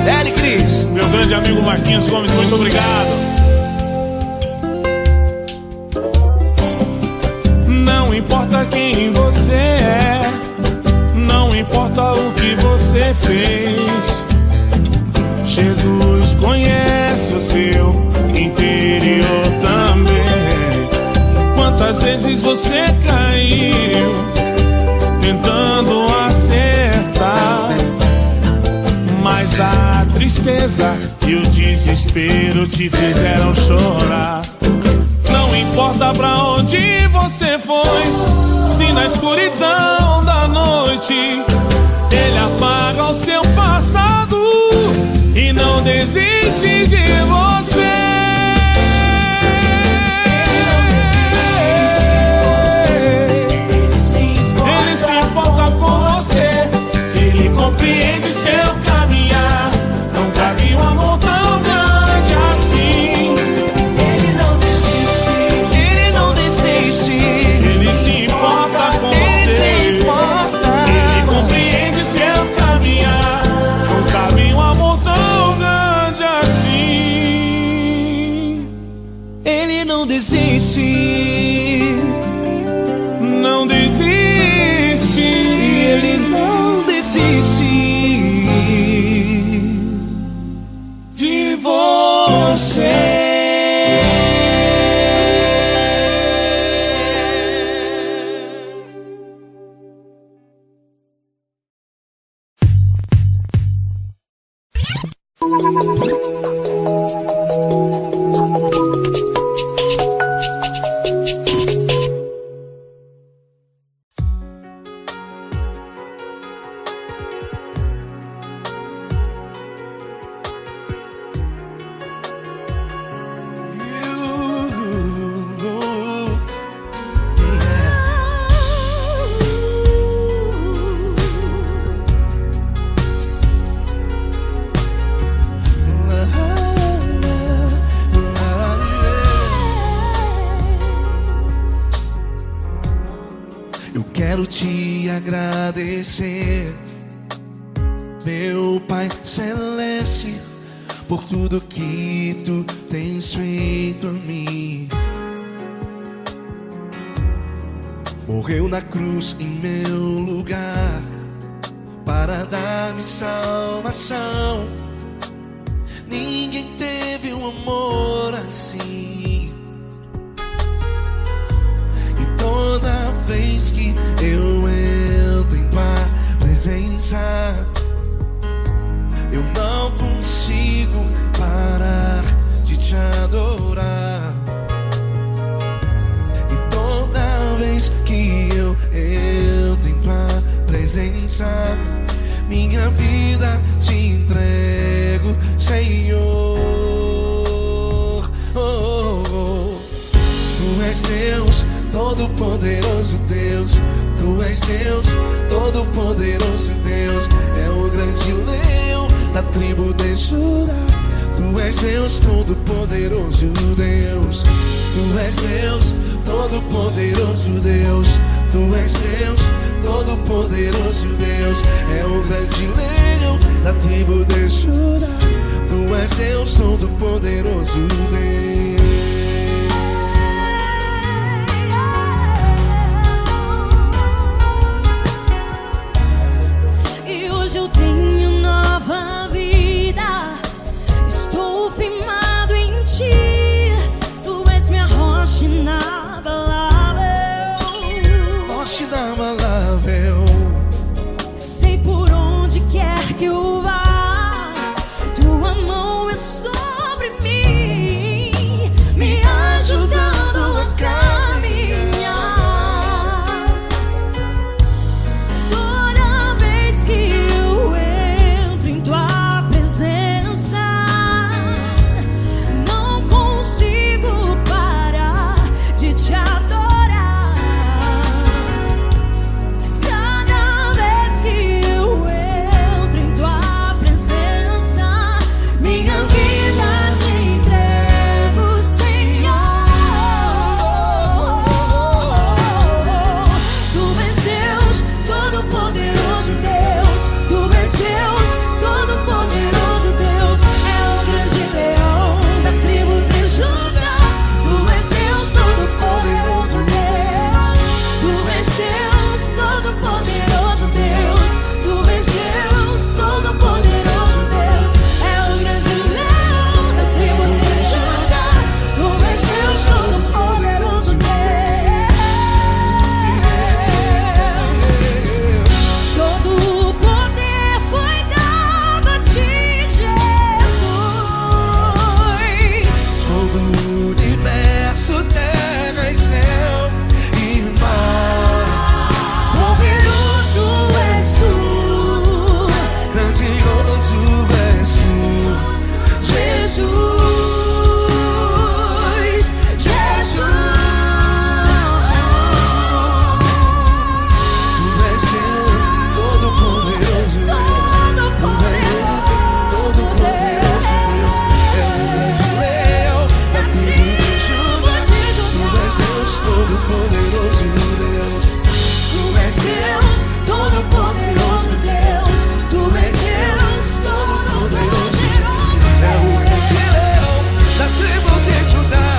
L. Cris. Meu grande amigo Marquinhos Gomes, muito obrigado. Não importa quem você é, não importa o que você fez, Jesus conhece o seu interior também. Quantas vezes você caiu tentando acertar, mas a tristeza e o desespero te fizeram chorar. Não importa pra onde você foi, se na escuridão da noite Ele apaga o seu passado e não desiste de você. Ele se importa com você, Ele compreende seu caminhar. Nunca vi um amor tão grande assim. Ele não desiste, Ele não desiste. Ele se importa com Ele você, se importa. Ele compreende seu caminhar. Nunca vi um amor tão grande assim. Ele não desiste, Não desiste. Ele não desiste De você. quero te agradecer, meu Pai Celeste, por tudo que tu tens feito a mim. Morreu na cruz em meu lugar para dar-me salvação. Ninguém teve um amor assim. E toda vez que eu entro em tua presença, eu não consigo parar de te adorar. E toda vez que eu entro em tua presença, minha vida te entrego, Senhor. Oh, oh, oh. Tu és Deus, Todo-Poderoso Deus. Tu és Deus, Todo-Poderoso Deus. É o grande leão da tribo de Judá. Tu és Deus, Todo-Poderoso Deus. Tu és Deus, Todo-Poderoso Deus. Tu és Deus, Todo-Poderoso Deus. É o grande leão da tribo de Judá. Tu és Deus, Todo-Poderoso Deus. E hoje eu tenho nova vida. Estou firmado em ti. Tu és minha rocha inabalável. Rocha inabalável. Sei por onde quer que eu vá, tua mão é sobre mim, me ajudando a caminhar. Toda vez que eu entro em tua presença, não consigo parar de te adorar. Cada vez que eu entro em tua presença, minha vida te entrego, Senhor. Tu és Deus, Todo-Poderoso Deus. Tu és Deus, Todo-Poderoso Deus. É o grande leão da tribo de Judá. Tu és Deus, Todo-Poderoso Deus. Tu és Deus, Todo-Poderoso Deus. Tu és Deus, Todo-Poderoso Deus. É o grande leão da tribo de Judá. Tu és Deus, Todo-Poderoso Deus. Todo o poder foi dado a ti, Jesus. Todo o universo, terra e céu e mar. Poderoso és tu, Grandioso és tu, Jesus. Jesus. Tu és Deus, Todo-Poderoso Deus. Tu és Deus, Todo-Poderoso Deus. É o grande leão da tribo de Judá. Tu és Deus, Todo-Poderoso Deus. Tu és Deus, Todo-Poderoso Deus. Tu és Deus, Todo-Poderoso. É o grande leão da tribo de Judá.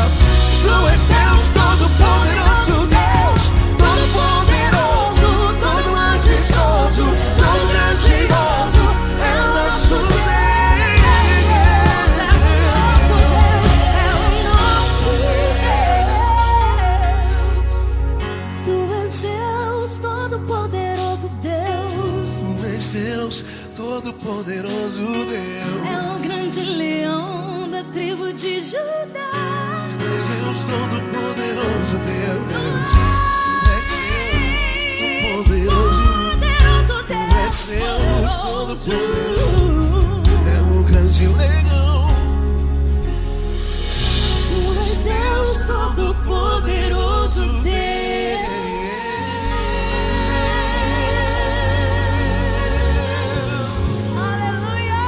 Tu és Deus, Todo-Poderoso Deus. Todo-Poderoso, todo majestoso, todo grandioso. É o nosso Deus. É o nosso Deus, é o nosso Deus. Tu és Deus, Todo-Poderoso Deus. Tu és Deus, Todo-Poderoso Deus. É o grande leão da tribo de Judá. Tu és Deus, Todo-Poderoso Deus. Tu és Deus, Todo-Poderoso. Poderoso Tu és Deus, Deus, Todo-Poderoso. É o grande leão. Tu és Deus, Todo-Poderoso Deus. Aleluia!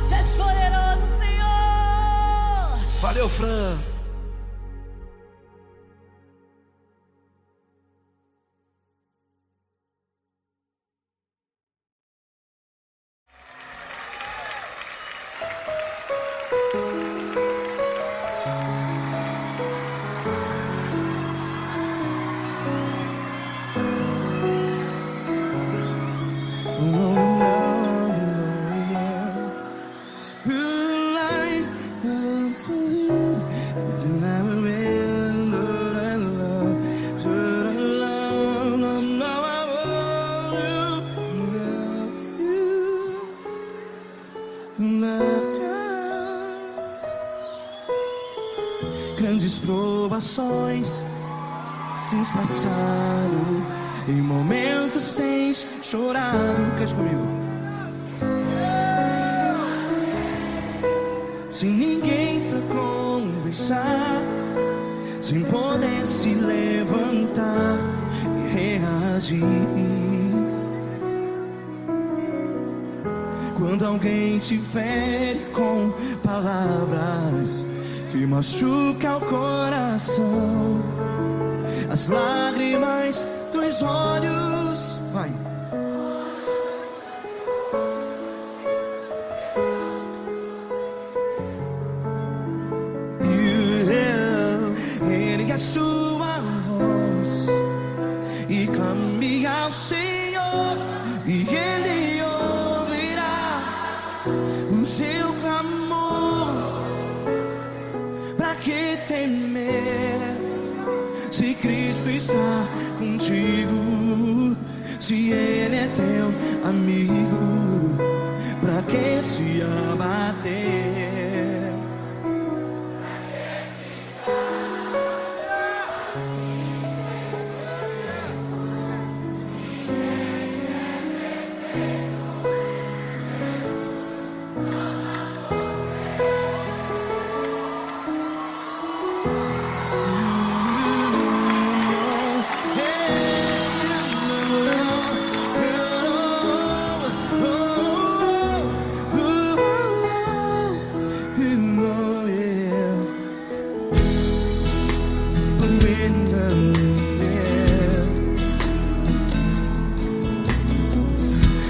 Tu és poderoso, Senhor. Valeu, Fran. Grandes provações tens passado, em momentos tens chorado. Cante comigo. Sem ninguém pra conversar, sem poder se levantar e reagir. Quando alguém te fere com palavras que machuca o coração, as lágrimas dos olhos, vai. Ergue a sua voz e clame ao Senhor, e Ele ouvirá o seu clamor. Pra que temer, se Cristo está contigo? Se Ele é teu amigo, pra que se abater?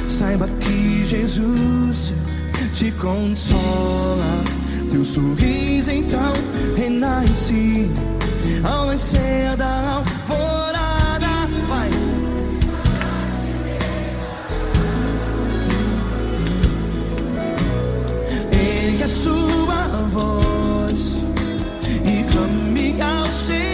Saiba que Jesus te consola, teu sorriso então renasce ao nascer da alvorada. Vai. Ergue a sua voz e clame ao Senhor.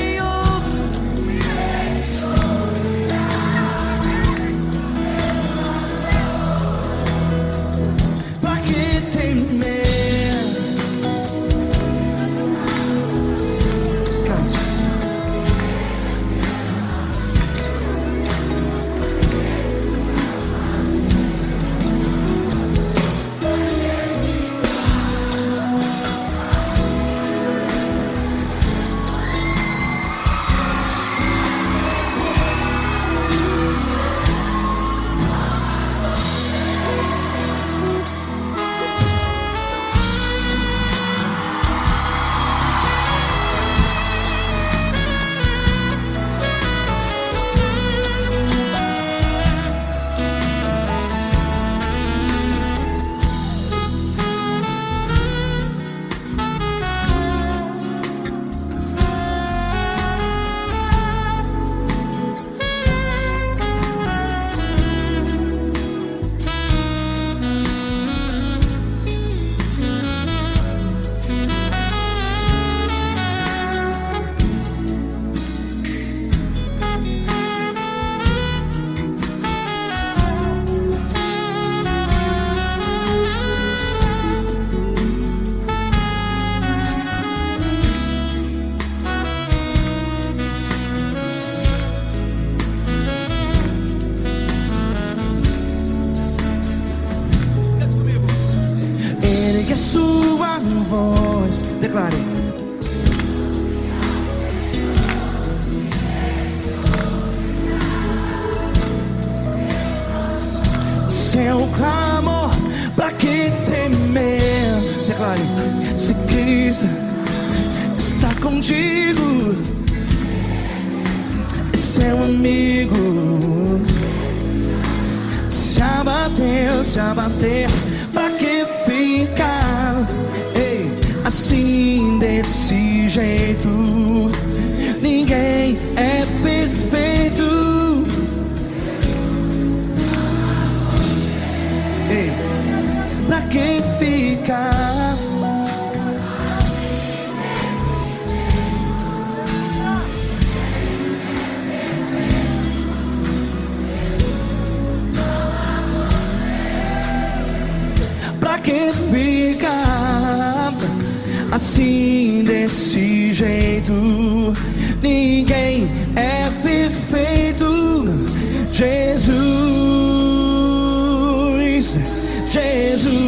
Ergue a sua voz, declare. Seu clamor, pra que temer? Declare. Se Cristo está contigo, é seu amigo. Se abater, pra que ficar assim desse jeito? Ninguém é perfeito. Pra que ficar? Pra Pra que ficar assim desse jeito? Ninguém é perfeito. Jesus, Jesus.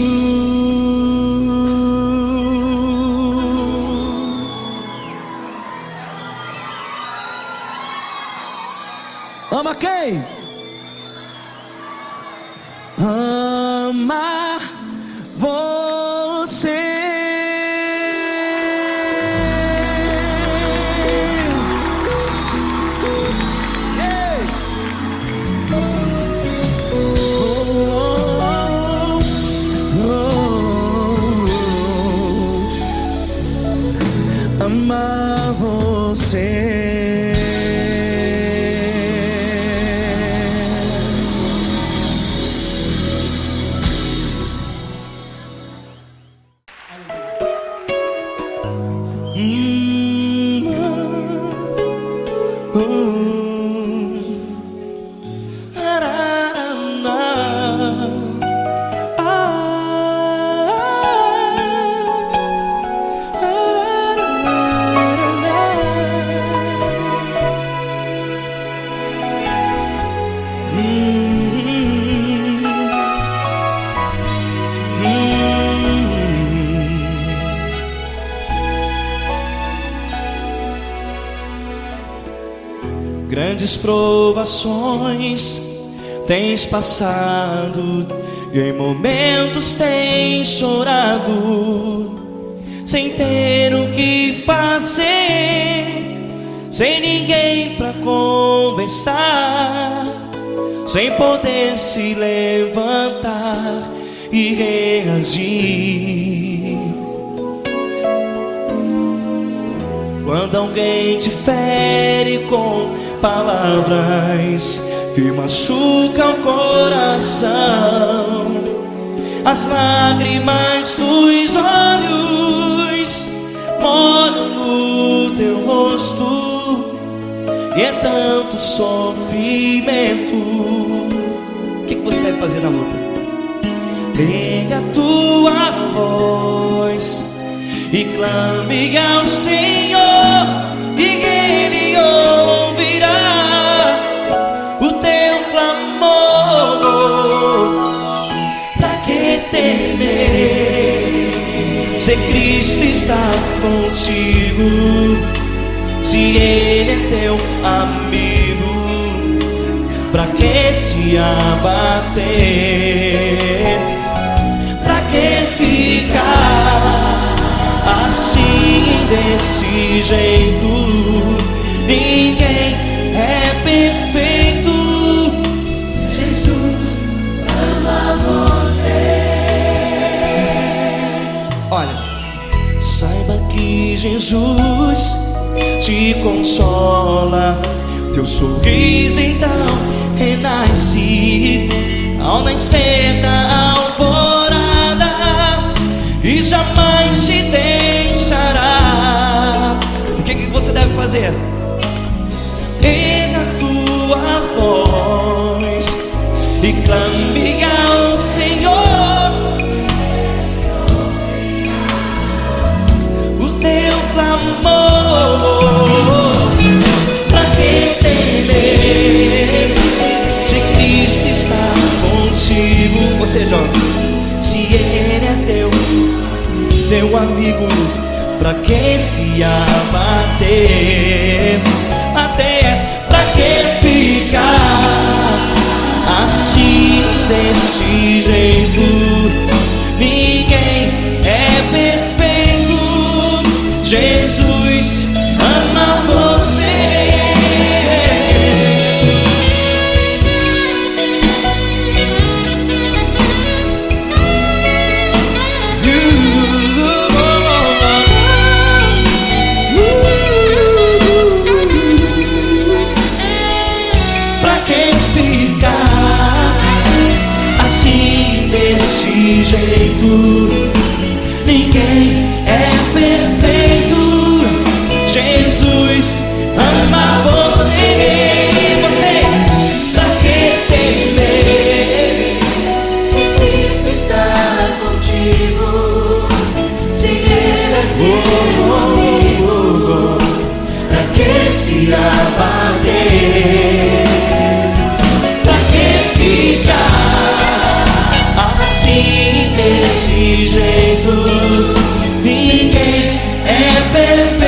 Ama quem? Ama você. Ei. Ama você. Grandes provações tens passado e em momentos tens chorado, sem ter o que fazer, sem ninguém pra conversar, sem poder se levantar e reagir. Quando alguém te fere com palavras que machucam o coração, as lágrimas dos olhos molham no teu rosto, e é tanto sofrimento. O que você deve fazer na luta? Erga a tua voz e clame ao Senhor, e Ele ouvirá o teu clamor. Pra que temer, se Cristo está contigo, se Ele é teu amigo? Pra que se abater? Pra que ficar assim desse jeito? Ninguém é perfeito. Jesus ama você. Olha, saiba que Jesus te consola, teu sorriso então renasce ao nascer da alvorada, e jamais te deixará. O que você deve fazer? Erga a tua voz e clame ao Senhor, o teu clamor. Pra que temer, se Cristo está contigo? Ou seja, se Ele é teu amigo, pra que se abater? Até pra que ficar assim desse jeito? Ninguém é perfeito. Jesus ama você. Jeito, ninguém é perfeito. Jesus ama você. Você, pra que temer, se Cristo está contigo? abater. Pra que ficar assim, desse jeito? Ninguém é perfeito.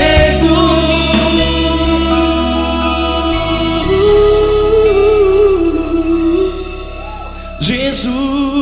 Jesus.